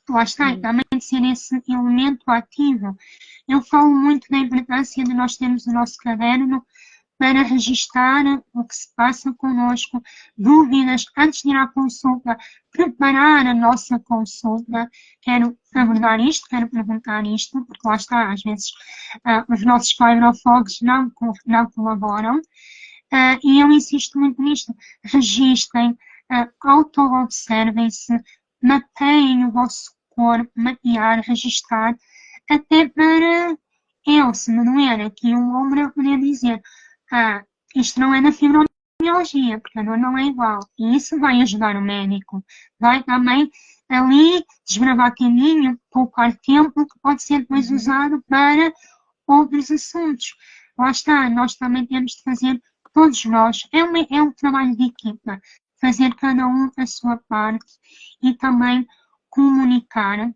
Lá está, também de ser esse elemento ativo. Eu falo muito da importância de nós termos o nosso caderno para registar o que se passa connosco, dúvidas antes de ir à consulta, preparar a nossa consulta. Quero abordar isto, quero perguntar isto, porque lá está, às vezes os nossos coronafogos não colaboram. E eu insisto muito nisto. Registrem, auto-observem-se, mapeiem o vosso corpo, mapear, registar, até para eu, se me doer aqui o ombro, eu poder dizer, isto não é da fibromialgia, porque a dor não é igual. E isso vai ajudar o médico. Vai também ali desbravar caminho, poupar tempo, que pode ser depois usado para outros assuntos. Lá está, nós também temos de fazer, todos nós, é um trabalho de equipa, fazer cada um a sua parte e também comunicar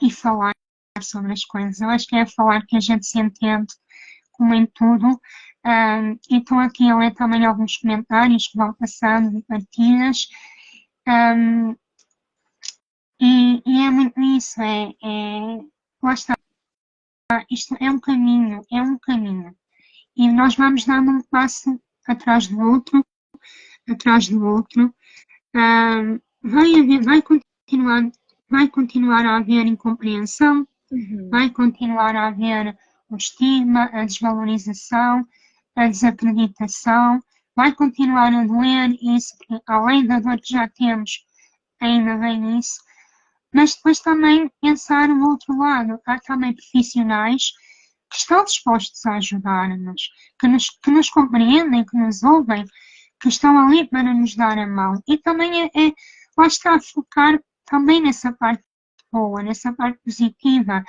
e falar sobre as coisas. Eu acho que é falar que a gente se entende, como em tudo. E estou aqui a ler também alguns comentários que vão passando de partilhas. E é muito isso, lá está, isto é um caminho, é um caminho. E nós vamos dando um passo atrás do outro, atrás do outro. Vai continuar a haver incompreensão, vai continuar a haver o estigma, a desvalorização, a desacreditação, vai continuar a doer isso, porque além da dor que já temos, ainda vem isso. Mas depois também pensar no outro lado. Há também profissionais que estão dispostos a ajudar-nos, que nos compreendem, que nos ouvem, que estão ali para nos dar a mão. E também lá está, focar também nessa parte boa, nessa parte positiva.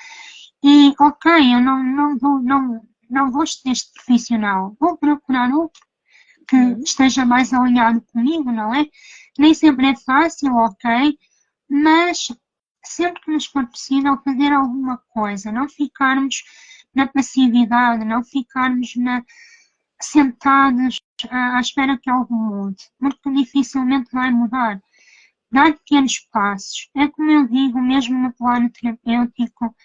E, ok, eu não gosto deste profissional, vou procurar outro que esteja mais alinhado comigo, não é? Nem sempre é fácil, ok, mas sempre que nos for possível fazer alguma coisa, não ficarmos na passividade, não ficarmos sentados à espera que algo mude, porque dificilmente vai mudar. Dar pequenos passos. É como eu digo, mesmo no plano terapêutico,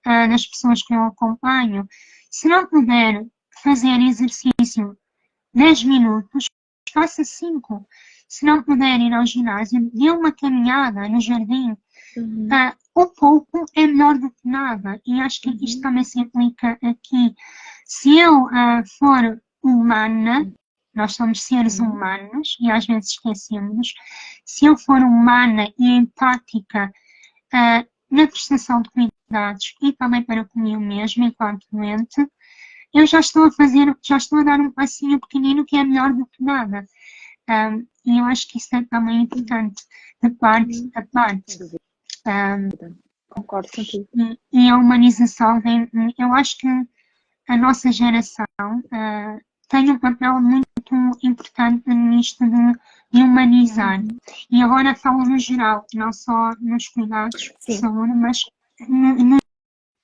das pessoas que eu acompanho, se não puder fazer exercício 10 minutos, faça 5. Se não puder ir ao ginásio, dê uma caminhada no jardim. O pouco é melhor do que nada. E acho que isto também se aplica aqui. Se eu for humana, nós somos seres humanos e às vezes esquecemos, se eu for humana e empática na prestação de cuidados e também para comigo mesmo enquanto doente, eu já estou a dar um passinho pequenino que é melhor do que nada. E eu acho que isso é também importante, de parte a parte. Concordo contigo. E a humanização, eu acho que a nossa geração tem um papel muito importante nisto de humanizar. E agora falo no geral, não só nos cuidados de saúde, mas no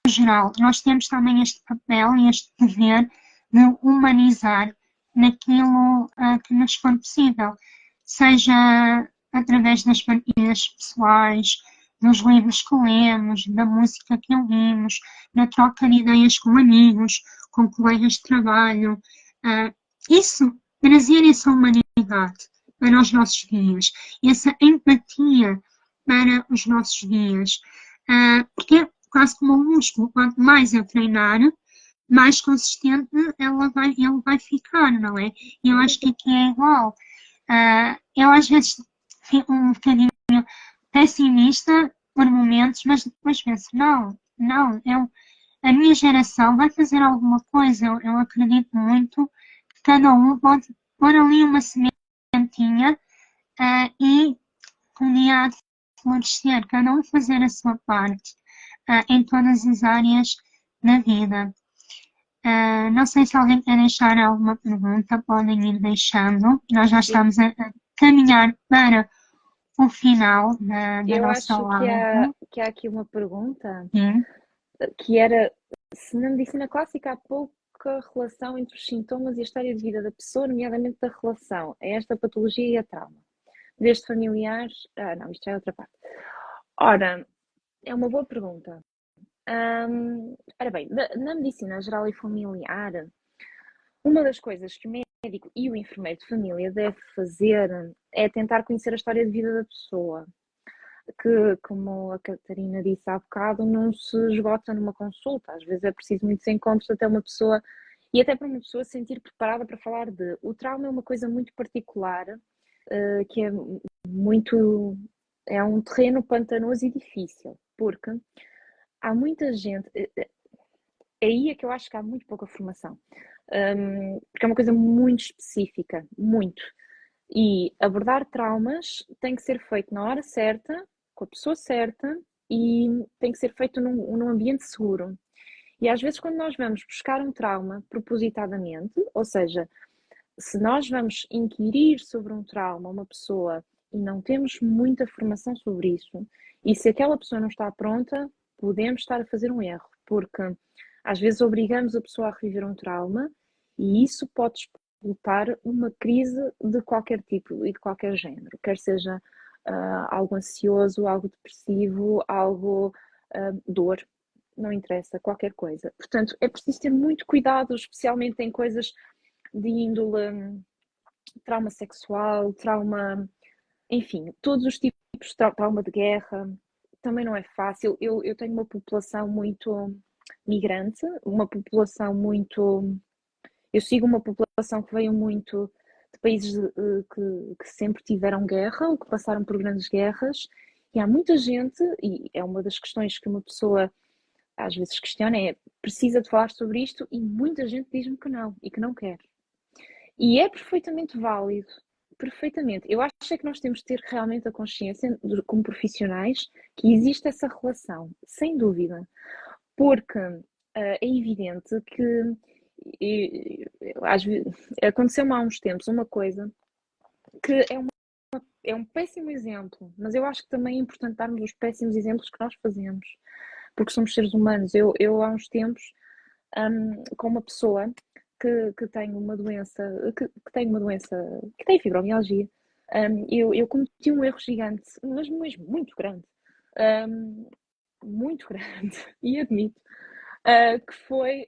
geral. Nós temos também este papel e este dever de humanizar naquilo que nos for possível, seja através das partilhas pessoais, dos livros que lemos, da música que ouvimos, na troca de ideias com amigos, com colegas de trabalho. Isso, trazer essa humanidade para os nossos dias, essa empatia para os nossos dias. Porque é quase como um músculo, quanto mais eu treinar, mais consistente ele vai ficar, não é? E eu acho que aqui é igual. Eu às vezes fico um bocadinho pessimista por momentos, mas depois penso, não, a minha geração vai fazer alguma coisa. Eu acredito muito que cada um pode pôr ali uma sementinha e um dia há de florescer, cada um fazer a sua parte em todas as áreas da vida. Não sei se alguém quer deixar alguma pergunta, podem ir deixando. Nós já estamos a caminhar para o final da Eu nossa acho live. que há aqui uma pergunta Sim. que era se na medicina clássica há pouca relação entre os sintomas e a história de vida da pessoa, nomeadamente da relação a esta patologia e a trauma. Desde familiares. Não, isto já é outra parte. Ora, é uma boa pergunta. Ora bem, na medicina geral e familiar, uma das coisas que o médico e o enfermeiro de família deve fazer é tentar conhecer a história de vida da pessoa, que, como a Catarina disse há bocado, não se esgota numa consulta. Às vezes é preciso muitos encontros até uma pessoa, e até para uma pessoa se sentir preparada para falar de. O trauma é uma coisa muito particular, que é um terreno pantanoso e difícil, porque há muita gente. Aí é que eu acho que há muito pouca formação, porque é uma coisa muito específica, muito. E abordar traumas tem que ser feito na hora certa, com a pessoa certa e tem que ser feito num ambiente seguro. E às vezes, quando nós vamos buscar um trauma propositadamente, ou seja, se nós vamos inquirir sobre um trauma a uma pessoa e não temos muita formação sobre isso, e se aquela pessoa não está pronta, podemos estar a fazer um erro, porque às vezes obrigamos a pessoa a reviver um trauma e isso pode explotar uma crise de qualquer tipo e de qualquer género, quer seja algo ansioso, algo depressivo, algo dor, não interessa, qualquer coisa. Portanto, é preciso ter muito cuidado, especialmente em coisas de índole trauma sexual, trauma, enfim, todos os tipos de trauma de guerra, também não é fácil. Eu tenho uma população muito migrante, uma população muito. Eu sigo uma população que veio muito de países que sempre tiveram guerra ou que passaram por grandes guerras, e há muita gente, e é uma das questões que uma pessoa às vezes questiona, é precisa de falar sobre isto, e muita gente diz-me que não, e que não quer. E é perfeitamente válido, perfeitamente. Eu acho é que nós temos de ter realmente a consciência, como profissionais, que existe essa relação, sem dúvida. Porque é evidente que às vezes, aconteceu-me há uns tempos uma coisa que é um péssimo exemplo, mas eu acho que também é importante darmos os péssimos exemplos que nós fazemos, porque somos seres humanos. Eu há uns tempos, com uma pessoa que tem uma doença, que tem fibromialgia, eu cometi um erro gigante, mas mesmo muito grande. Muito grande, e admito, que foi,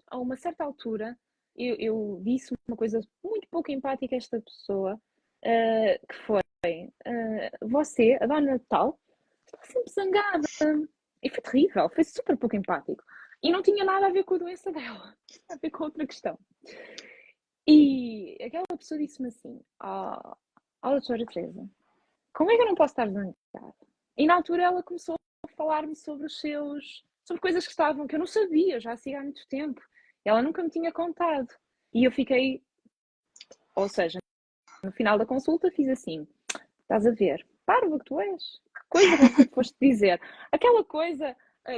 a uma certa altura, eu disse uma coisa muito pouco empática a esta pessoa, que foi, você, a Dona Natal, está sempre zangada. E foi terrível, foi super pouco empático. E não tinha nada a ver com a doença dela, tinha a ver com outra questão. E aquela pessoa disse-me assim, doutora Teresa, como é que eu não posso estar zangada? E na altura ela começou a falar-me sobre sobre coisas que eu não sabia, já há muito tempo. Ela nunca me tinha contado. E eu fiquei, ou seja, no final da consulta fiz assim, estás a ver, parva que tu és, que coisa você foste dizer. Aquela coisa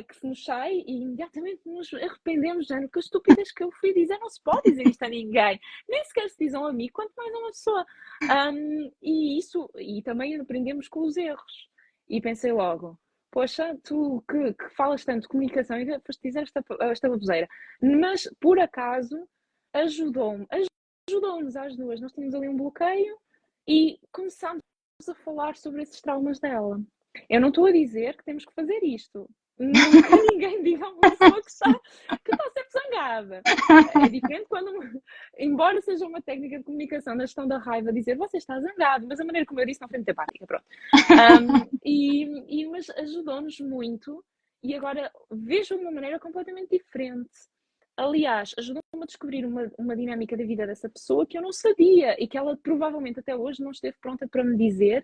que se nos sai e imediatamente nos arrependemos, já que estupidez que eu fui dizer, não se pode dizer isto a ninguém, nem sequer se dizem a mim, quanto mais a uma pessoa. E também aprendemos com os erros. E pensei logo, poxa, tu que falas tanto de comunicação e foste dizer esta baboseira. Mas, por acaso, ajudou-nos às duas. Nós tínhamos ali um bloqueio e começámos a falar sobre esses traumas dela. Eu não estou a dizer que temos que fazer isto. Nunca ninguém diga a uma pessoa que está sempre zangada. É diferente quando, embora seja uma técnica de comunicação na gestão da raiva, dizer você está zangado, mas a maneira como eu disse não foi muito empática, pronto. Mas ajudou-nos muito e agora vejo de uma maneira completamente diferente. Aliás, ajudou-me a descobrir uma dinâmica da vida dessa pessoa que eu não sabia e que ela provavelmente até hoje não esteve pronta para me dizer,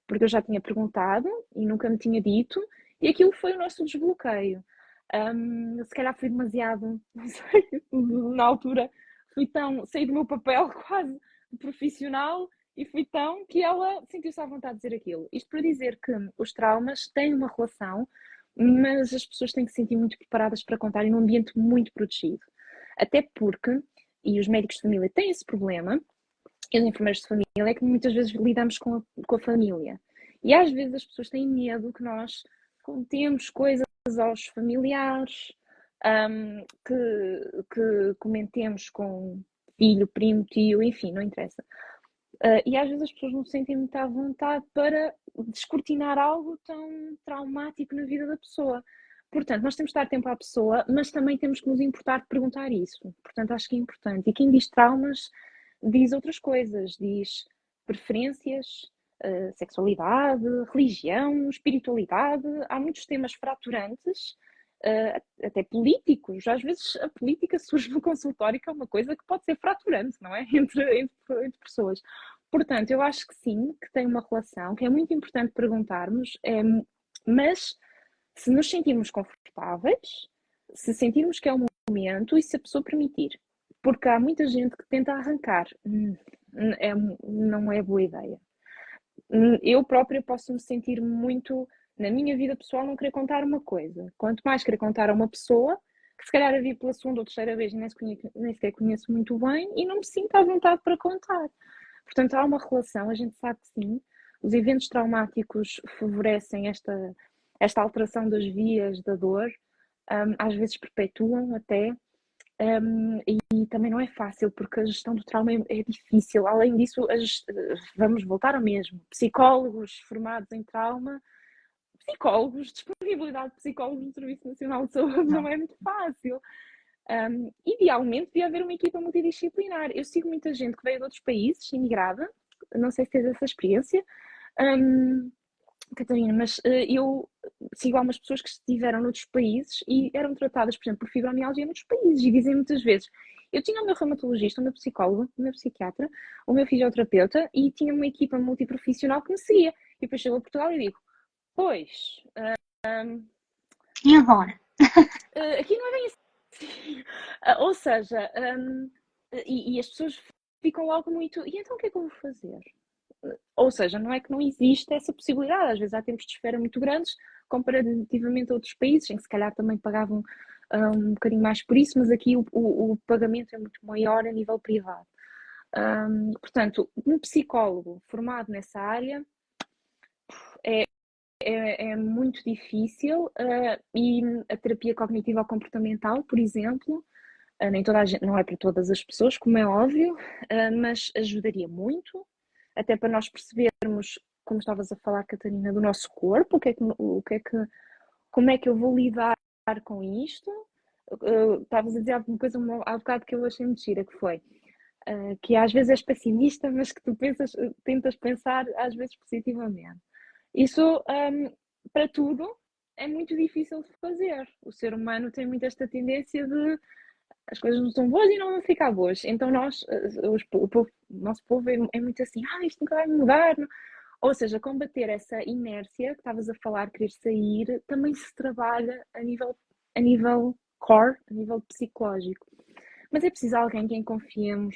porque eu já tinha perguntado e nunca me tinha dito, e aquilo foi o nosso desbloqueio. Se calhar fui demasiado, não sei, na altura saí do meu papel quase de profissional e fui tão que ela sentiu-se à vontade de dizer aquilo. Isto para dizer que os traumas têm uma relação, mas as pessoas têm que se sentir muito preparadas para contar em um ambiente muito protegido. Até porque, e os médicos de família têm esse problema, e os enfermeiros de família, é que muitas vezes lidamos com a família. E às vezes as pessoas têm medo que nós contemos coisas aos familiares, que comentemos com filho, primo, tio, enfim, não interessa. E às vezes as pessoas não se sentem muito à vontade para descortinar algo tão traumático na vida da pessoa. Portanto, nós temos de dar tempo à pessoa, mas também temos que nos importar de perguntar isso. Portanto, acho que é importante. E quem diz traumas diz outras coisas, diz preferências, sexualidade, religião, espiritualidade. Há muitos temas fraturantes, até políticos. Às vezes a política surge no consultório, que é uma coisa que pode ser fraturante, não é? Entre pessoas. Portanto, eu acho que sim, que tem uma relação, que é muito importante perguntarmos, mas se nos sentirmos confortáveis, se sentirmos que é um momento e se a pessoa permitir. Porque há muita gente que tenta arrancar. Não é boa ideia. Eu própria posso me sentir muito, na minha vida pessoal, não querer contar uma coisa. Quanto mais querer contar a uma pessoa, que se calhar a vi pela segunda ou terceira vez e nem sequer conheço muito bem e não me sinto à vontade para contar. Portanto, há uma relação, a gente sabe que sim, os eventos traumáticos favorecem esta alteração das vias da dor, às vezes perpetuam até, e também não é fácil, porque a gestão do trauma é difícil. Além disso, vamos voltar ao mesmo. Psicólogos formados em trauma, disponibilidade de psicólogos no Serviço Nacional de Saúde não é muito fácil. Idealmente devia haver uma equipa multidisciplinar. Eu sigo muita gente que veio de outros países, imigrada, não sei se tens essa experiência, Catarina, mas eu sigo algumas pessoas que estiveram noutros países e eram tratadas, por exemplo, por fibromialgia noutros países e dizem muitas vezes. Eu tinha o meu reumatologista, o meu psicólogo, o meu psiquiatra, o meu fisioterapeuta e tinha uma equipa multiprofissional que me seguia. E depois chego a Portugal e digo, pois, E agora? aqui não é bem assim. Ou seja, e as pessoas ficam logo muito, e então o que é que eu vou fazer? Ou seja, não é que não existe essa possibilidade, às vezes há tempos de espera muito grandes comparativamente a outros países, em que se calhar também pagavam um bocadinho mais por isso, mas aqui o pagamento é muito maior a nível privado. Portanto, um psicólogo formado nessa área é muito difícil e a terapia cognitiva comportamental, por exemplo, nem toda a gente, não é para todas as pessoas, como é óbvio, mas ajudaria muito, até para nós percebermos, como estavas a falar, Catarina, do nosso corpo, como é que eu vou lidar com isto. Estavas a dizer alguma coisa há bocado que eu achei muito gira, que foi que às vezes és pessimista, mas que tu tentas pensar às vezes positivamente. Isso, para tudo, é muito difícil de fazer. O ser humano tem muito esta tendência de as coisas não são boas e não vão ficar boas. Então o nosso povo é muito assim, isto nunca vai mudar. Ou seja, combater essa inércia que estavas a falar, querer sair, também se trabalha a nível core, a nível psicológico. Mas é preciso alguém em quem confiemos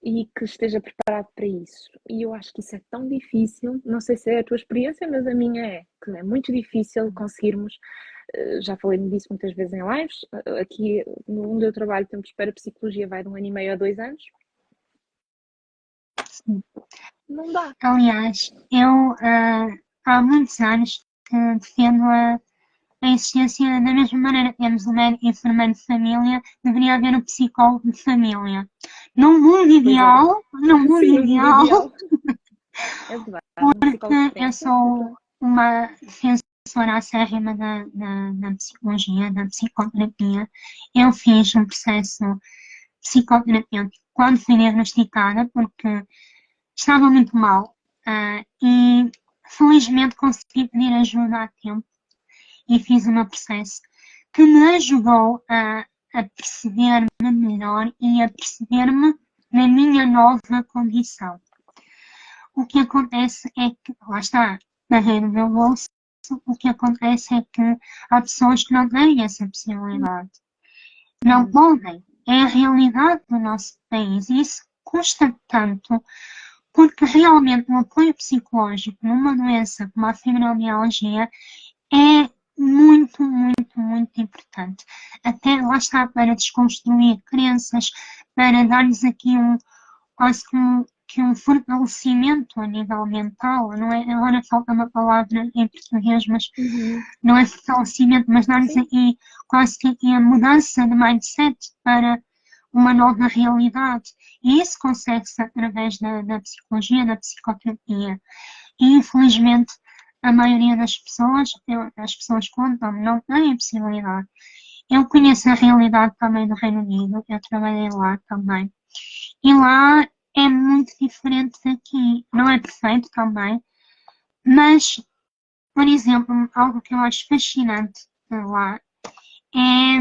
e que esteja preparado para isso. E eu acho que isso é tão difícil, não sei se é a tua experiência, mas a minha que é muito difícil conseguirmos, já falei disso muitas vezes em lives, aqui onde eu trabalho, o tempo de espera psicologia vai de 1 ano e meio a 2 anos. Sim. Não dá. Aliás, eu há muitos anos que defendo a existência, da mesma maneira que temos o médico e enfermeiro de família, deveria haver um psicólogo de família. Num mundo ideal, num mundo Sim, no mundo ideal, ideal. É verdade. Um psicólogo porque eu forense. sou uma defensora acérrima da psicologia, da psicoterapia. Eu fiz um processo psicoterapêutico quando fui diagnosticada, porque estava muito mal e felizmente consegui pedir ajuda a tempo e fiz o meu processo que me ajudou a perceber-me melhor e a perceber-me na minha nova condição. O que acontece é que, lá está, na rede do meu bolso, o que acontece é que há pessoas que não têm essa possibilidade. Não podem. É a realidade do nosso país e isso custa tanto porque realmente o apoio psicológico numa doença como a fibromialgia é muito, muito, muito importante. Até lá está para desconstruir crenças, para dar-lhes aqui quase que um fortalecimento a nível mental, não é? Agora falta uma palavra em português, mas não é fortalecimento, mas dar-lhes aqui quase que aqui a mudança de mindset para uma nova realidade. E isso consegue-se através da psicologia, da psicoterapia. E infelizmente a maioria das pessoas, as pessoas contam, não têm a possibilidade. Eu conheço a realidade também do Reino Unido, eu trabalhei lá também. E lá é muito diferente daqui. Não é perfeito também, mas, por exemplo, algo que eu acho fascinante lá é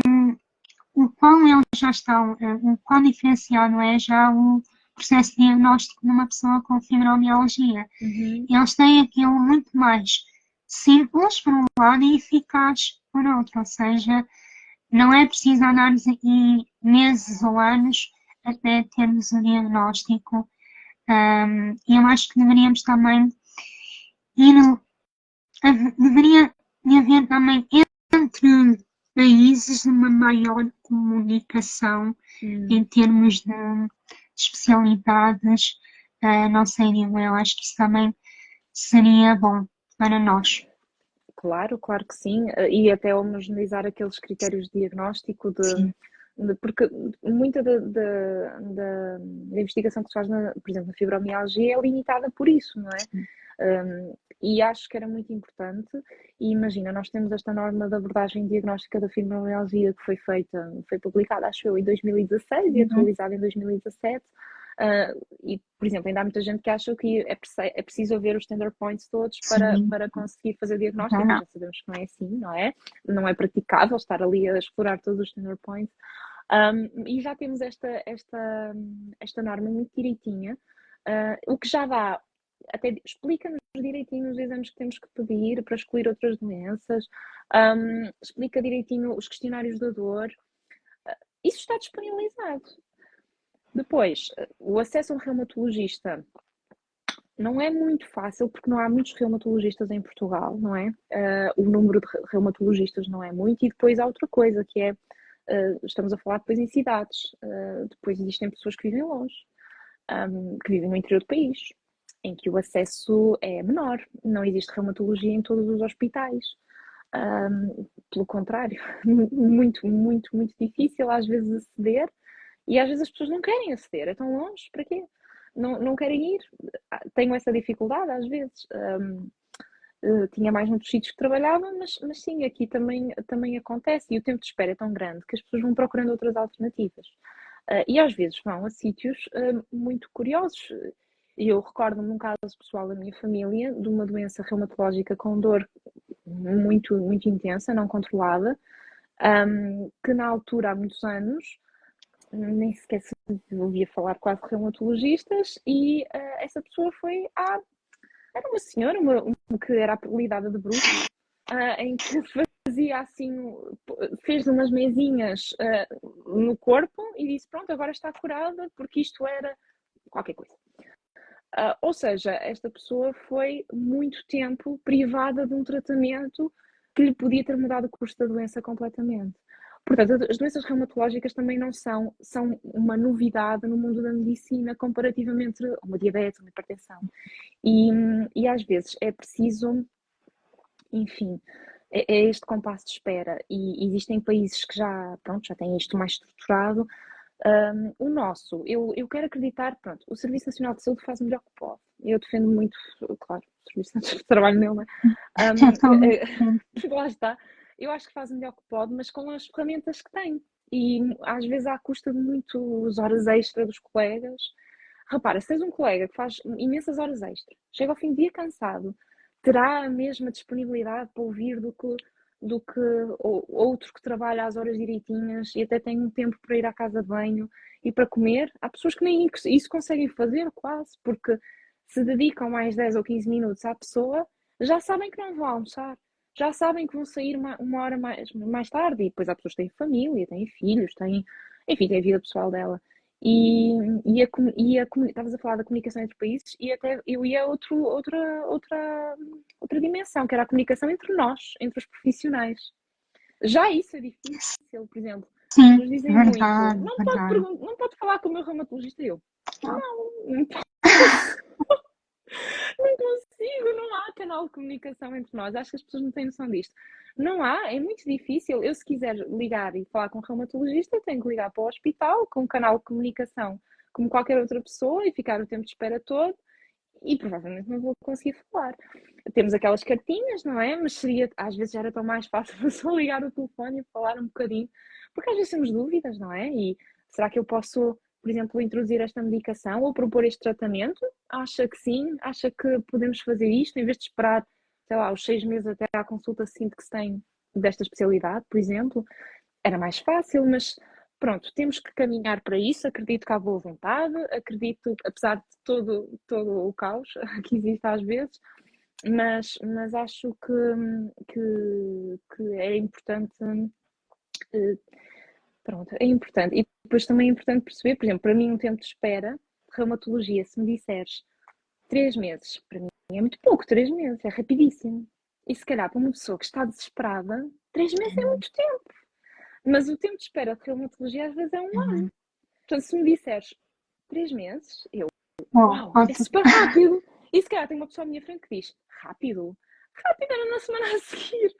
o quão eles já estão, o quão diferenciado é já o processo de diagnóstico de uma pessoa com fibromialgia. Eles têm aquilo muito mais simples, por um lado, e eficaz, por outro. Ou seja, não é preciso andarmos aqui meses ou anos até termos o diagnóstico. E eu acho que deveríamos também ir, deveria haver também entre países uma maior comunicação em termos de especialidades. Não sei, digo eu, acho que isso também seria bom para nós. Claro, claro que sim. E até homogeneizar aqueles critérios de diagnóstico Sim. porque muita da investigação que se faz, por exemplo, na fibromialgia é limitada por isso, não é? E acho que era muito importante. E imagina, nós temos esta norma de abordagem diagnóstica da fibromialgia que foi publicada, acho eu, em 2016 e atualizada em 2017. E, por exemplo, ainda há muita gente que acha que é preciso haver os tender points todos Sim. para conseguir fazer o diagnóstico, Então, mas não. já sabemos que não é assim, não é? Não é praticável estar ali a explorar todos os tender points. E já temos esta norma muito direitinha, o que já dá, até explica-nos direitinho os exames que temos que pedir para excluir outras doenças, explica direitinho os questionários da dor, isso está disponibilizado. Depois, o acesso a um reumatologista não é muito fácil porque não há muitos reumatologistas em Portugal, não é? O número de reumatologistas não é muito, e depois há outra coisa que é, estamos a falar depois em cidades, depois existem pessoas que vivem longe, que vivem no interior do país, em que o acesso é menor, não existe reumatologia em todos os hospitais. Pelo contrário, muito, muito, muito difícil às vezes aceder, e às vezes as pessoas não querem aceder, é tão longe, para quê? Não querem ir, tenho essa dificuldade às vezes. Tinha mais noutros sítios que trabalhava, mas sim, aqui também acontece, e o tempo de espera é tão grande que as pessoas vão procurando outras alternativas. E às vezes vão a sítios muito curiosos. Eu recordo-me um caso pessoal da minha família de uma doença reumatológica com dor muito, muito intensa, não controlada, que na altura, há muitos anos, nem sequer se ouvia falar quase de reumatologistas, e essa pessoa foi era uma senhora que era apelidada de bruxa, em que fazia assim, fez umas mesinhas no corpo e disse: Pronto, agora está curada porque isto era qualquer coisa. Ou seja, esta pessoa foi muito tempo privada de um tratamento que lhe podia ter mudado o curso da doença completamente. Portanto, as doenças reumatológicas também não são uma novidade no mundo da medicina comparativamente a uma diabetes, uma hipertensão. E às vezes é preciso, enfim, é este compasso de espera. E existem países que já têm isto mais estruturado. O nosso, eu quero acreditar, pronto, o Serviço Nacional de Saúde faz o melhor que pode. Eu defendo muito, claro, o Serviço Nacional de Trabalho nele, não é? Totalmente. Lá está. Eu acho que faz o melhor que pode, mas com as ferramentas que tem. E às vezes à custa de muitas horas extra dos colegas. Repara, se tens um colega que faz imensas horas extra, chega ao fim do dia cansado, terá a mesma disponibilidade para ouvir do que outro que trabalha às horas direitinhas e até tem um tempo para ir à casa de banho e para comer. Há pessoas que nem isso conseguem fazer quase, porque se dedicam mais 10 ou 15 minutos à pessoa, já sabem que não vão almoçar, já sabem que vão sair uma hora mais tarde, e depois há pessoas que têm família, têm filhos, enfim, têm a vida pessoal dela. Estavas a falar da comunicação entre países, e até eu ia a outra dimensão, que era a comunicação entre nós, entre os profissionais. Já isso é difícil, por exemplo. As Sim, pessoas dizem muito, verdade, verdade. não pode falar com o meu reumatologista. Eu, não posso, não consigo, não há canal de comunicação entre nós. Acho que as pessoas não têm noção disto. Não há, é muito difícil. Eu, se quiser ligar e falar com um reumatologista, eu tenho que ligar para o hospital com um canal de comunicação como qualquer outra pessoa e ficar o tempo de espera todo, e provavelmente não vou conseguir falar. Temos aquelas cartinhas, não é? Mas às vezes era tão mais fácil só ligar o telefone e falar um bocadinho, porque às vezes temos dúvidas, não é? E será que eu posso, por exemplo, introduzir esta medicação ou propor este tratamento? Acha que sim? Acha que podemos fazer isto em vez de esperar, sei lá, os 6 meses até à consulta seguinte que se tem desta especialidade, por exemplo? Era mais fácil, mas pronto, temos que caminhar para isso. Acredito que há boa vontade, acredito, apesar de todo o caos que existe às vezes, mas acho que é importante. Pronto, é importante. E depois também é importante perceber, por exemplo, para mim, um tempo de espera de reumatologia, se me disseres 3 meses, para mim é muito pouco, 3 meses, é rapidíssimo. E se calhar para uma pessoa que está desesperada, 3 meses é muito tempo. Mas o tempo de espera de reumatologia às vezes é um Uhum. ano. Portanto, se me disseres 3 meses, Oh, uau, é ótimo. super rápido. E se calhar tem uma pessoa à minha frente que diz, rápido? Rápido era na semana a seguir.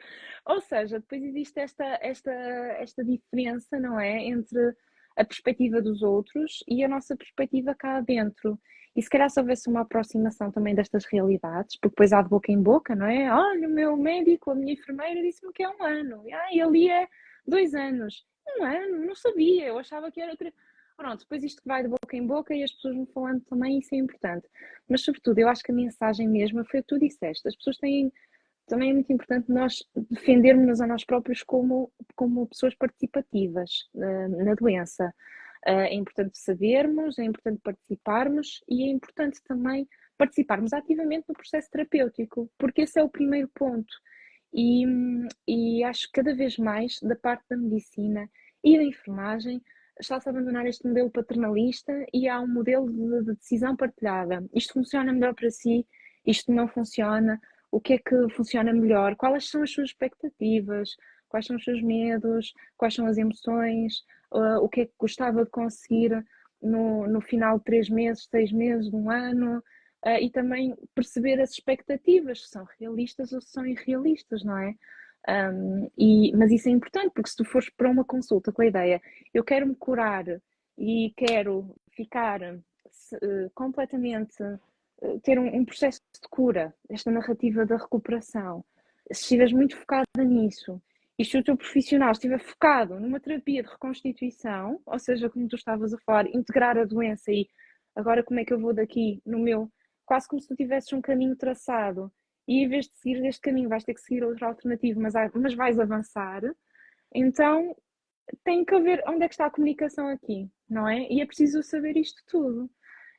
Ou seja, depois existe esta diferença, não é? Entre a perspectiva dos outros e a nossa perspectiva cá dentro. E se calhar se houvesse uma aproximação também destas realidades, porque depois há de boca em boca, não é? Olha, o meu médico, a minha enfermeira disse-me que é um ano. E ali é 2 anos. Um ano? Não sabia, eu achava que era 3. Pronto, depois isto vai de boca em boca e as pessoas vão falando também, isso é importante. Mas, sobretudo, eu acho que a mensagem mesmo foi o que tu disseste. As pessoas têm, também é muito importante nós defendermos a nós próprios como pessoas participativas na doença. É importante sabermos, é importante participarmos e é importante também participarmos ativamente no processo terapêutico, porque esse é o primeiro ponto. E, e acho que cada vez mais, da parte da medicina e da enfermagem, está-se a abandonar este modelo paternalista e há um modelo de decisão partilhada. Isto funciona melhor para si, isto não funciona, o que é que funciona melhor, quais são as suas expectativas, quais são os seus medos, quais são as emoções, o que é que gostava de conseguir no final de 3 meses, 6 meses, de um ano, e também perceber as expectativas, se são realistas ou se são irrealistas, não é? Mas isso é importante, porque se tu fores para uma consulta com a ideia, eu quero me curar e quero ficar completamente, ter um processo de cura, esta narrativa da recuperação, se estiveres muito focada nisso, e se o teu profissional estiver focado numa terapia de reconstituição, ou seja, como tu estavas a falar, integrar a doença e agora como é que eu vou daqui no meu, quase como se tu tivesses um caminho traçado e em vez de seguir este caminho vais ter que seguir outra alternativa, mas vais avançar, então tem que haver onde é que está a comunicação aqui, não é? E é preciso saber isto tudo.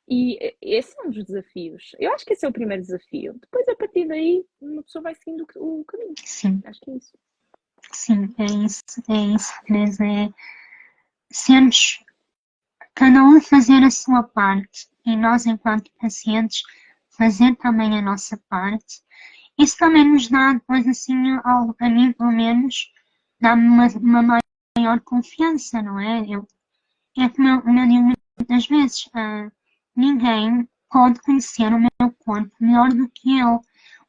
E esse é um dos desafios. Eu acho que esse é o primeiro desafio. Depois, a partir daí, uma pessoa vai seguindo o caminho. Sim, Acho que é isso. sim, é isso, Teresa. É sermos, cada um fazer a sua parte e nós, enquanto pacientes, fazer também a nossa parte. Isso também nos dá, depois assim, a mim pelo menos, dá-me uma maior confiança, não é? É como eu digo muitas vezes, ninguém pode conhecer o meu corpo melhor do que eu.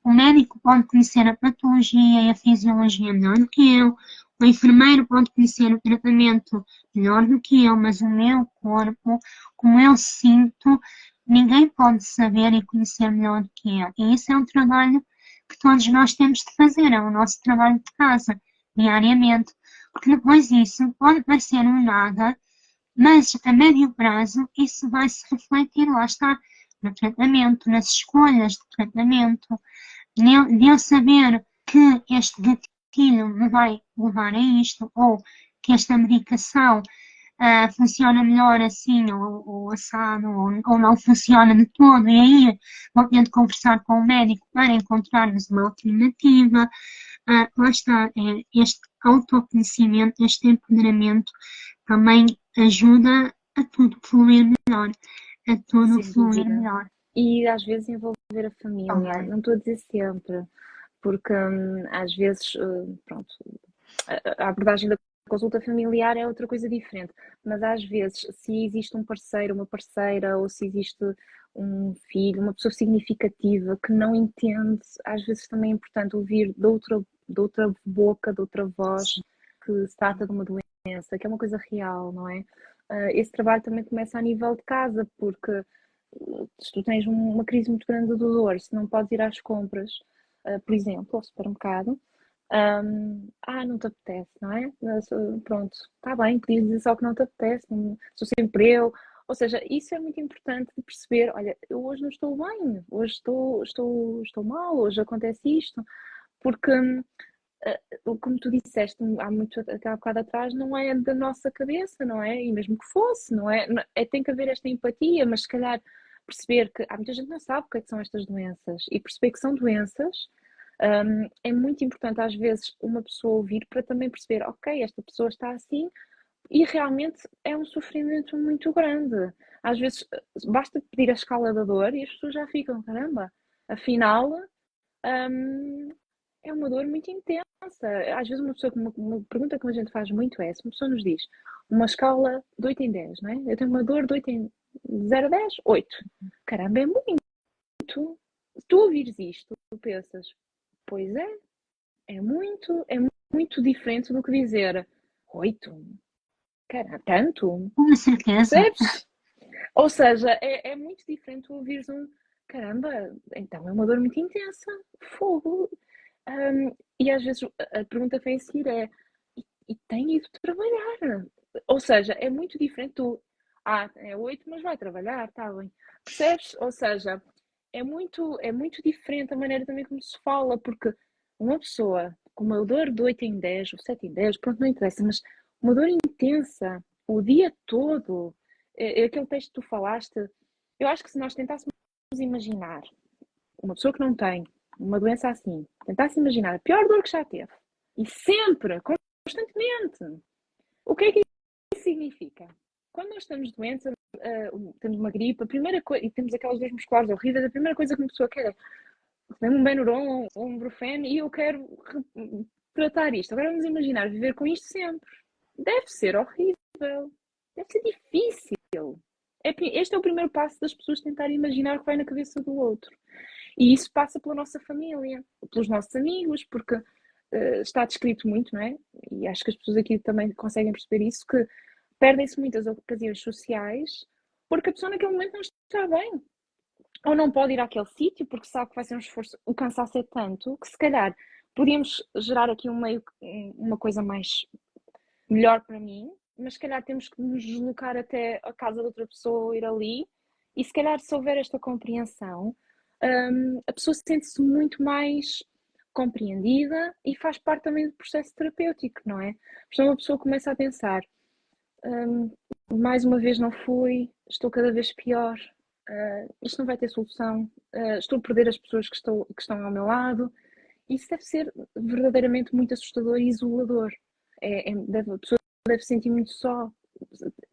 O médico pode conhecer a patologia e a fisiologia melhor do que eu. O enfermeiro pode conhecer o tratamento melhor do que eu, mas o meu corpo, como eu sinto, ninguém pode saber e conhecer melhor do que eu. E isso é um trabalho que todos nós temos de fazer, é o nosso trabalho de casa, diariamente. Porque depois isso pode parecer um nada, mas a médio prazo isso vai se refletir, lá está, no tratamento, nas escolhas de tratamento, de eu saber que este gatilho me vai levar a isto, ou que esta medicação funciona melhor assim, ou assado, ou não funciona de todo, e aí vou ter de conversar com o médico para encontrarmos uma alternativa. Lá está, este autoconhecimento, este empoderamento também ajuda a tudo fluir melhor, a tudo Sem fluir dúvida. melhor. E às vezes envolver a família, Também. não estou a dizer sempre, porque às vezes, pronto, a abordagem da consulta familiar é outra coisa diferente, mas às vezes, se existe um parceiro, uma parceira, ou se existe um filho, uma pessoa significativa que não entende, às vezes também é importante ouvir de outra boca, de outra voz, que se trata de uma doença, que é uma coisa real, não é? Esse trabalho também começa a nível de casa, porque se tu tens uma crise muito grande de dor, se não podes ir às compras, por exemplo, ao supermercado, não te apetece, não é? Pronto, está bem, podias dizer só que não te apetece, não, sou sempre eu. Ou seja, isso é muito importante de perceber, olha, eu hoje não estou bem, hoje estou mal, hoje acontece isto, porque como tu disseste até há bocado atrás, não é da nossa cabeça, não é? E mesmo que fosse, não é? Tem que haver esta empatia, mas se calhar perceber que há muita gente que não sabe o que é que são estas doenças e perceber que são doenças, é muito importante às vezes uma pessoa ouvir para também perceber, ok, esta pessoa está assim e realmente é um sofrimento muito grande. Às vezes basta pedir a escala da dor e as pessoas já ficam, caramba, afinal, hum, é uma dor muito intensa. Às vezes uma pergunta que a gente faz muito é, se uma pessoa nos diz uma escala de 8 em 10, não é? Eu tenho uma dor de 8 em 0 a 10, 8. Caramba, é muito. Se tu ouvires isto, tu pensas, pois é muito diferente do que dizer 8. Caramba, tanto? Com certeza. Percebes? Ou seja, é muito diferente tu ouvires caramba, então é uma dor muito intensa, fogo. E às vezes a pergunta que vem a seguir é: e tem ido trabalhar? Ou seja, é muito diferente tu. É 8, mas vai trabalhar, está bem. Percebes? Ou seja, é muito diferente a maneira também como se fala, porque uma pessoa com uma dor de 8 em 10 ou 7 em 10, pronto, não interessa, mas uma dor intensa, o dia todo, aquele texto que tu falaste, eu acho que se nós tentássemos imaginar uma pessoa que não tem uma doença assim, tentasse imaginar a pior dor que já teve, e sempre, constantemente, o que é que isso significa? Quando nós estamos doentes, temos uma gripe, a primeira coisa, e temos aquelas dores musculares horríveis, a primeira coisa que uma pessoa quer é um Benuron ou um Brufen e eu quero tratar isto. Agora vamos imaginar viver com isto sempre. Deve ser horrível. Deve ser difícil. Este é o primeiro passo das pessoas tentarem imaginar o que vai na cabeça do outro. E isso passa pela nossa família, pelos nossos amigos, porque está descrito muito, não é? E acho que as pessoas aqui também conseguem perceber isso, que perdem-se muitas ocasiões sociais porque a pessoa naquele momento não está bem. Ou não pode ir àquele sítio porque sabe que vai ser um esforço, o cansaço é tanto que se calhar podíamos gerar aqui uma coisa mais melhor para mim, mas se calhar temos que nos deslocar até a casa de outra pessoa, ir ali, e se calhar se houver esta compreensão, a pessoa sente-se muito mais compreendida e faz parte também do processo terapêutico, não é? Então uma pessoa começa a pensar, hum, mais uma vez não fui, estou cada vez pior, isto não vai ter solução, estou a perder as pessoas que estão ao meu lado. Isso deve ser verdadeiramente muito assustador e isolador. A pessoa deve se sentir muito só.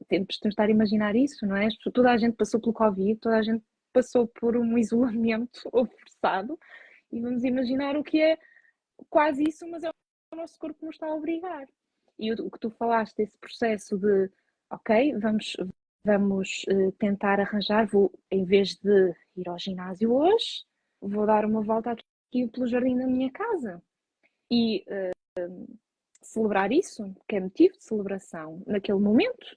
Temos de tentar imaginar isso, não é? Toda a gente passou pelo Covid, toda a gente passou por um isolamento ou forçado, e vamos imaginar o que é quase isso, mas é o nosso corpo que nos está a obrigar. E o que tu falaste desse processo de, ok, vamos tentar arranjar, em vez de ir ao ginásio hoje, vou dar uma volta aqui pelo jardim da minha casa. E celebrar isso, que é motivo de celebração naquele momento,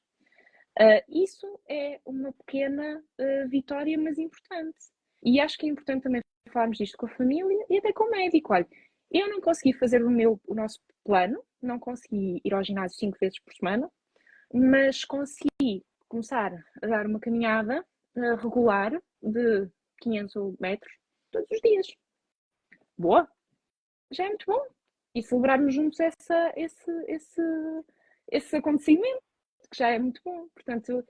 isso é uma pequena vitória, mas importante. E acho que é importante também falarmos disto com a família e até com o médico. Olha, eu não consegui fazer o nosso plano, não consegui ir ao ginásio 5 vezes por semana, mas consegui começar a dar uma caminhada regular de 500 metros todos os dias. Boa! Já é muito bom. E celebrarmos juntos esse acontecimento, que já é muito bom. Portanto,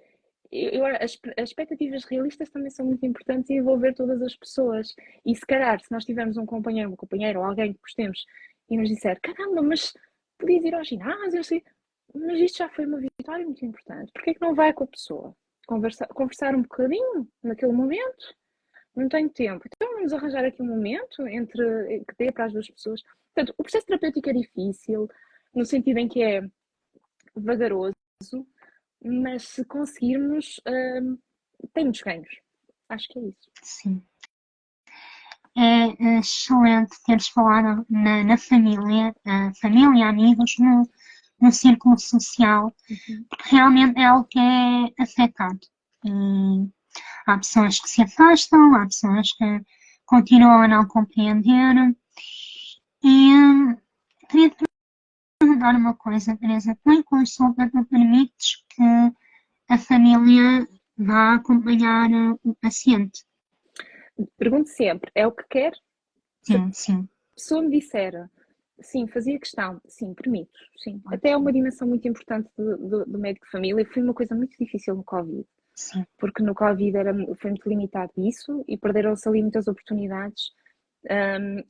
as expectativas realistas também são muito importantes e envolver todas as pessoas. E se calhar, se nós tivermos um companheiro, uma companheira ou alguém que gostemos e nos disser, caramba, mas podias ir ao ginásio, assim, mas isto já foi uma vitória muito importante. Porquê é que não vai com a pessoa? Conversar um bocadinho naquele momento? Não tenho tempo. Então vamos arranjar aqui um momento que dê para as duas pessoas. Portanto, o processo terapêutico é difícil, no sentido em que é vagaroso, mas se conseguirmos, tem muitos ganhos. Acho que é isso. Sim. É excelente teres falado na família, família, amigos, no círculo social, porque realmente é algo que é afetado. E há pessoas que se afastam, há pessoas que continuam a não compreender. E queria te perguntar uma coisa, Teresa. Tu em consulta, tu permites que a família vá acompanhar o paciente? Pergunto sempre, é o que quer? Sim, sim. A pessoa me disser, sim, fazia questão, sim, permito, sim. Até é uma dimensão muito importante do médico de família. Foi uma coisa muito difícil no Covid. Sim. Porque no Covid foi muito limitado isso e perderam-se ali muitas oportunidades.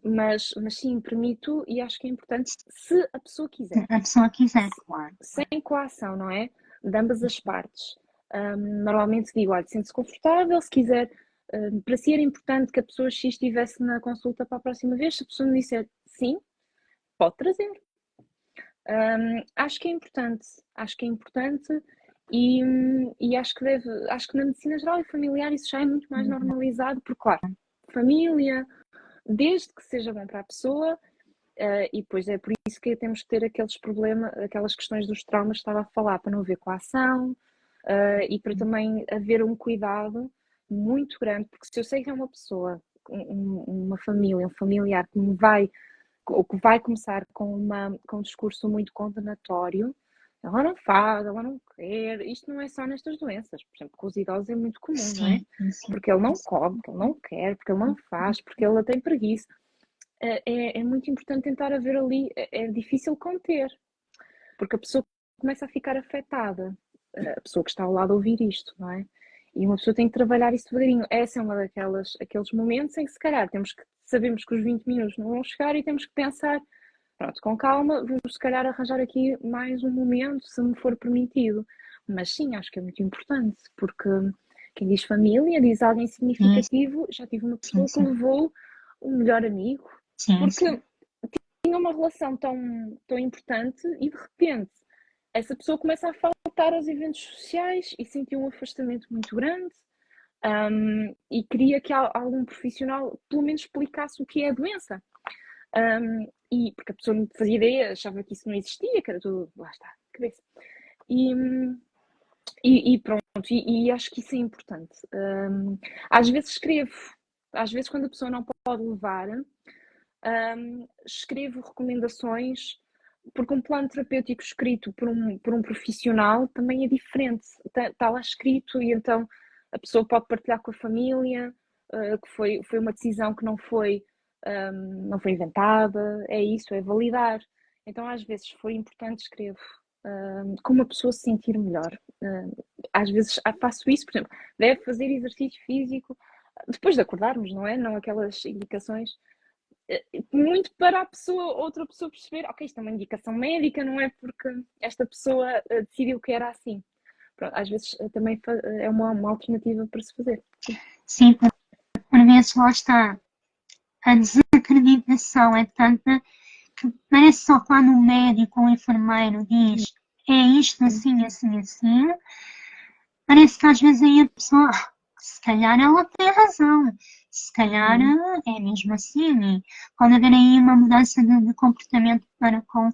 Mas sim, permito e acho que é importante se a pessoa quiser. A pessoa quiser, claro. Sem coação, não é? De ambas as partes. Normalmente digo, olha, sente-se confortável, se quiser, para si era importante que a pessoa X estivesse na consulta para a próxima vez, se a pessoa me disser sim, pode trazer. Acho que é importante e acho que na medicina geral e familiar isso já é muito mais normalizado, porque claro, família, desde que seja bom para a pessoa, e depois é por isso que temos que ter aqueles problemas, aquelas questões dos traumas que estava a falar, para não haver coação, e para também haver um cuidado muito grande, porque se eu sei que é uma pessoa, uma família, um familiar que vai começar com um discurso muito condenatório, ela não faz, ela não quer. Isto não é só nestas doenças. Por exemplo, com os idosos é muito comum, não é? Sim, sim. Porque ele não come, porque ele não quer, porque ele não faz, porque ele tem preguiça. É muito importante tentar haver ali, é difícil conter, porque a pessoa começa a ficar afetada, a pessoa que está ao lado a ouvir isto, não é? E uma pessoa tem que trabalhar isso devagarinho. Essa é uma aqueles momentos em que se calhar sabemos que os 20 minutos não vão chegar e temos que pensar, pronto, com calma, vamos se calhar arranjar aqui mais um momento, se me for permitido. Mas sim, acho que é muito importante, porque quem diz família, diz alguém Sim, significativo. Já tive uma sim, pessoa que sim. levou um melhor amigo, Sim, sim. porque tinha uma relação tão importante e de repente essa pessoa começa a faltar aos eventos sociais e sentiu um afastamento muito grande. E queria que algum profissional pelo menos explicasse o que é a doença. E porque a pessoa não fazia ideia, achava que isso não existia, que era tudo, lá está, cabeça. E, e pronto, e acho que isso é importante. Às vezes escrevo, às vezes quando a pessoa não pode levar, escrevo recomendações, porque um plano terapêutico escrito por um profissional também é diferente. Está lá escrito e então a pessoa pode partilhar com a família, que foi uma decisão que não foi inventada, é isso, é validar. Então às vezes foi importante escrevo, como a pessoa se sentir melhor. Às vezes faço isso, por exemplo, deve fazer exercício físico depois de acordarmos, não é? Não aquelas indicações muito para outra pessoa perceber, ok, isto é uma indicação médica, não é porque esta pessoa decidiu que era assim. Pronto, às vezes também é uma alternativa para se fazer. Sim. Sim, por vezes lá está. A desacreditação é tanta que parece só quando o médico ou o enfermeiro diz é isto assim, assim, assim, parece que às vezes aí a pessoa, se calhar ela tem razão, se calhar é mesmo assim, e pode haver aí uma mudança de comportamento para com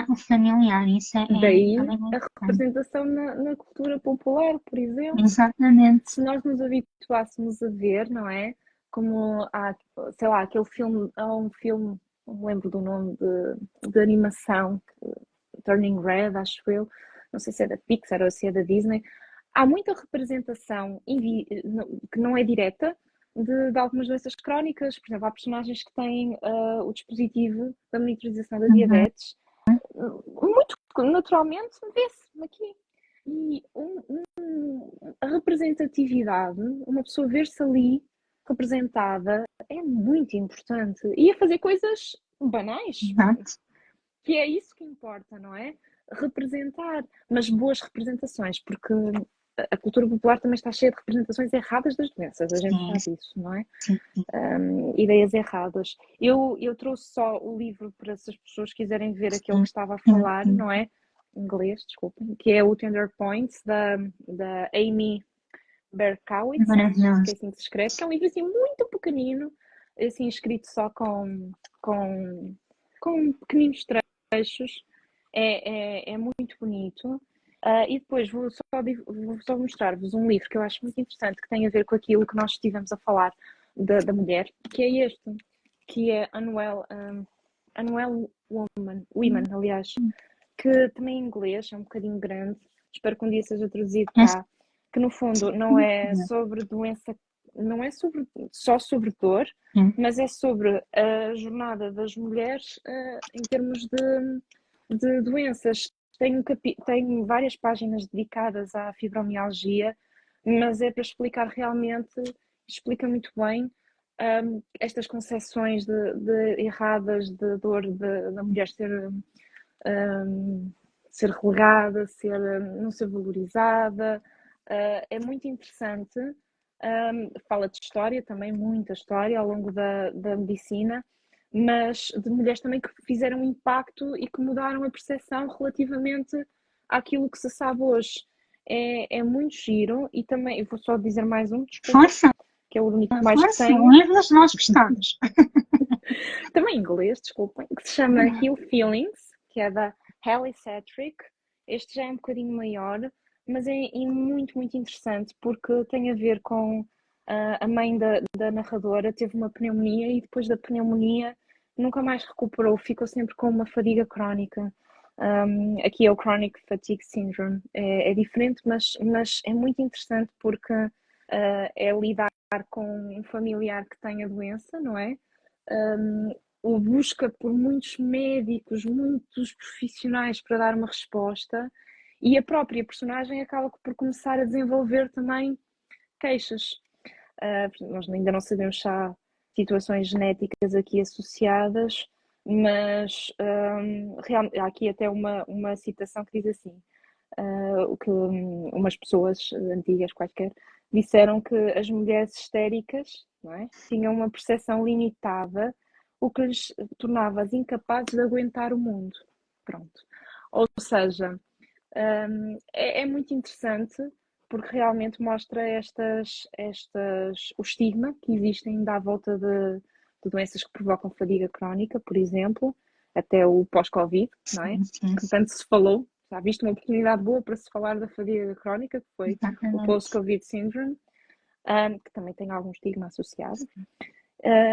o familiar, isso Daí também a muito importante. representação na cultura popular, por exemplo. Exatamente. Se nós nos habituássemos a ver, não é? Como há, sei lá, aquele filme, há um filme, não me lembro do nome de animação, Turning Red, acho eu, não sei se é da Pixar ou se é da Disney. Há muita representação que não é direta de algumas doenças crónicas. Por exemplo, há personagens que têm o dispositivo da monitorização da Uhum. diabetes. Muito naturalmente vê-se aqui. E a representatividade, uma pessoa ver-se ali representada, é muito importante. E a fazer coisas banais, Exato. que é isso que importa, não é? Representar, mas boas representações, porque a cultura popular também está cheia de representações erradas das doenças, a gente Sim, sabe isso, não é? sim, Ideias erradas. Eu trouxe só o livro para se as pessoas quiserem ver aquele sim, que estava a sim, falar, sim. não é? Em inglês, desculpem, que é o Tender Points, da Amy Berkowitz, acho que é Maravilhoso. assim que se escreve, que é um livro assim muito pequenino, assim escrito só com, com pequeninos trechos, é muito bonito. E depois vou só mostrar-vos um livro que eu acho muito interessante, que tem a ver com aquilo que nós estivemos a falar da mulher, que é este, que é Unwell Women, aliás, que também em inglês, é um bocadinho grande, espero que um dia seja traduzido Esse cá, que no fundo não é sobre doença, não é só sobre dor, sim. mas é sobre a jornada das mulheres em termos de doenças. Tem várias páginas dedicadas à fibromialgia, mas é para explicar realmente, explica muito bem estas concepções erradas de dor da mulher um, ser relegada, não ser valorizada. É muito interessante. Fala de história também, muita história ao longo da medicina, mas de mulheres também que fizeram impacto e que mudaram a percepção relativamente àquilo que se sabe hoje. É muito giro e também, eu vou só dizer mais um, desculpa, Força, que é o único mais que força, tenho, livros nós gostamos. também em inglês, desculpem, que se chama Heal Feelings, que é da Hallie Satrick. Este já é um bocadinho maior, mas é muito, muito interessante porque tem a ver com a mãe da narradora teve uma pneumonia e depois da pneumonia nunca mais recuperou, ficou sempre com uma fadiga crónica. Aqui é o Chronic Fatigue Syndrome. É diferente, mas é muito interessante porque é lidar com um familiar que tem a doença, não é? O busca por muitos médicos, muitos profissionais para dar uma resposta, e a própria personagem acaba por começar a desenvolver também queixas. Nós ainda não sabemos se há situações genéticas aqui associadas, mas há aqui até uma citação que diz assim, o que umas pessoas antigas quaisquer disseram que as mulheres histéricas, não é, tinham uma percepção limitada, o que lhes tornava-as incapazes de aguentar o mundo. Pronto. Ou seja, é muito interessante porque realmente mostra o estigma que existe ainda à volta de doenças que provocam fadiga crónica, por exemplo, até o pós-Covid, não é? Sim, sim, Que tanto se falou. Já viste uma oportunidade boa para se falar da fadiga crónica, que foi o exatamente. post-Covid syndrome, que também tem algum estigma associado.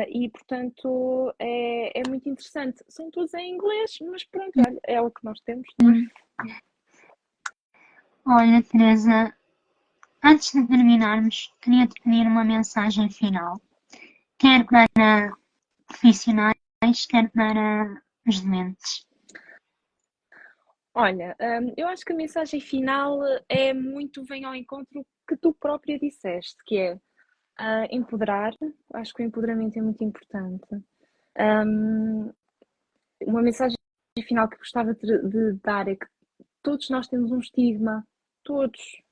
E portanto é muito interessante. São todos em inglês, mas pronto, olha, é o que nós temos, não é? Olha, Teresa, antes de terminarmos, queria-te pedir uma mensagem final, quer para profissionais, quer para os doentes. Olha, eu acho que a mensagem final é muito vem ao encontro que tu própria disseste, que é empoderar. Acho que o empoderamento é muito importante. Uma mensagem final que gostava de dar é que todos nós temos um estigma, todos.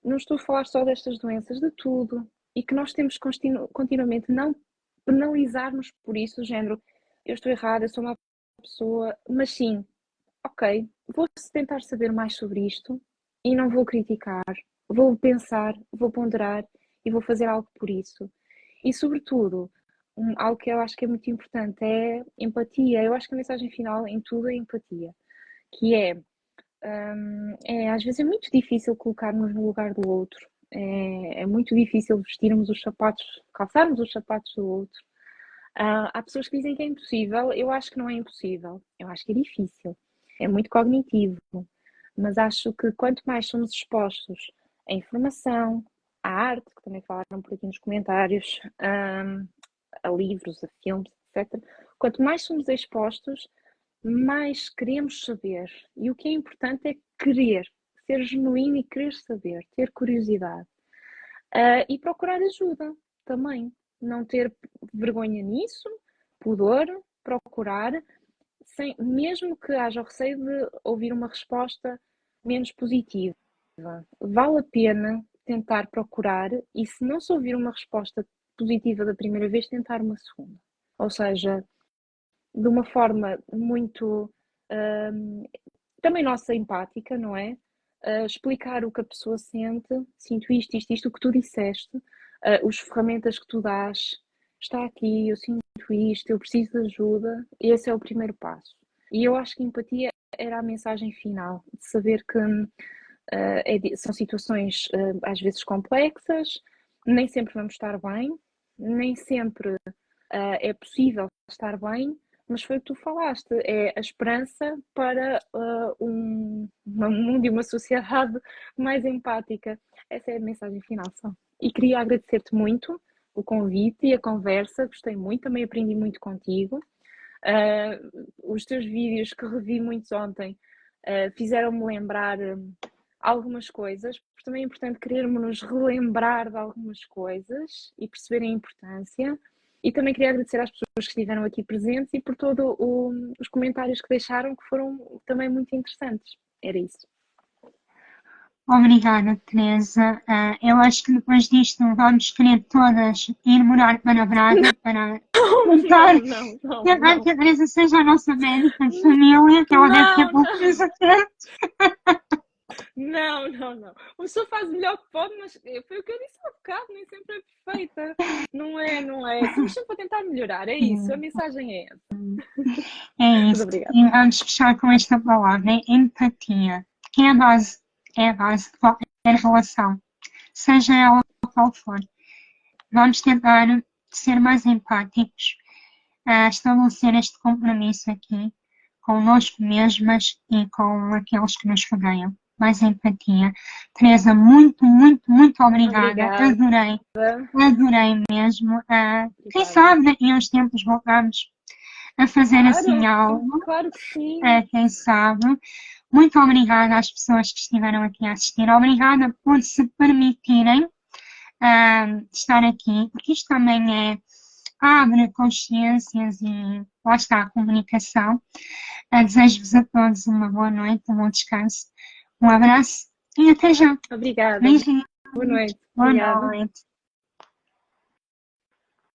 Não estou a falar só destas doenças, de tudo. E que nós temos continuamente não penalizar-nos por isso, do género, eu estou errada, eu sou uma pessoa, mas sim, ok, vou tentar saber mais sobre isto e não vou criticar, vou pensar, vou ponderar e vou fazer algo por isso. E, sobretudo, algo que eu acho que é muito importante é empatia. Eu acho que a mensagem final em tudo é empatia, que às vezes é muito difícil colocar-nos no lugar do outro. É muito difícil vestirmos os sapatos, calçarmos os sapatos do outro. Há pessoas que dizem que é impossível. Eu acho que não é impossível. Eu acho que é difícil. É muito cognitivo. Mas acho que quanto mais somos expostos à informação, à arte, que também falaram por aqui nos comentários, a livros, a filmes, etc. Quanto mais somos expostos, mais queremos saber. E o que é importante é querer, ser genuíno e querer saber, ter curiosidade. E procurar ajuda também. Não ter vergonha nisso, pudor, procurar, mesmo que haja o receio de ouvir uma resposta menos positiva. Vale a pena tentar procurar e, se não se ouvir uma resposta positiva da primeira vez, tentar uma segunda. Ou seja, de uma forma muito também nossa empática, não é? Explicar o que a pessoa sente, sinto isto, o que tu disseste, as ferramentas que tu dás, está aqui, eu sinto isto, eu preciso de ajuda, esse é o primeiro passo. E eu acho que empatia era a mensagem final, de saber que são situações às vezes complexas, nem sempre vamos estar bem, nem sempre é possível estar bem, mas foi o que tu falaste, é a esperança para um mundo e uma sociedade mais empática. Essa é a mensagem final só. E queria agradecer-te muito o convite e a conversa, gostei muito, também aprendi muito contigo. Os teus vídeos que revi muitos ontem fizeram-me lembrar algumas coisas, porque também é importante querermos-nos relembrar de algumas coisas e perceber a importância. E também queria agradecer às pessoas que estiveram aqui presentes e por todos os comentários que deixaram, que foram também muito interessantes. Era isso. Obrigada, Teresa. Eu acho que depois disto vamos querer todas ir morar para Braga para tentar tentar que a Teresa seja a nossa médica de família, que ela deve ter poucos atentos. Não. Uma pessoa faz o melhor que pode, mas foi o que eu disse há bocado, nem sempre é perfeita. Não é. Estamos sempre a tentar melhorar, é isso. A mensagem é essa. É Mas isso. obrigada. E vamos fechar com esta palavra, empatia, que é a base de qualquer relação, seja ela qual for. Vamos tentar ser mais empáticos, estabelecer este compromisso aqui connosco mesmas e com aqueles que nos rodeiam. Mais empatia. Teresa, muito, muito, muito obrigada. Obrigada. Adorei mesmo. Quem Obrigada. sabe daqui a uns tempos voltamos a fazer assim Claro, algo. claro que sim. Quem sabe. Muito obrigada às pessoas que estiveram aqui a assistir. Obrigada por se permitirem estar aqui, porque isto também abre consciências e lá está a comunicação. Desejo-vos a todos uma boa noite, um bom descanso, um abraço e até já. Obrigada. Beijinhos. Boa noite. Boa Obrigada. noite.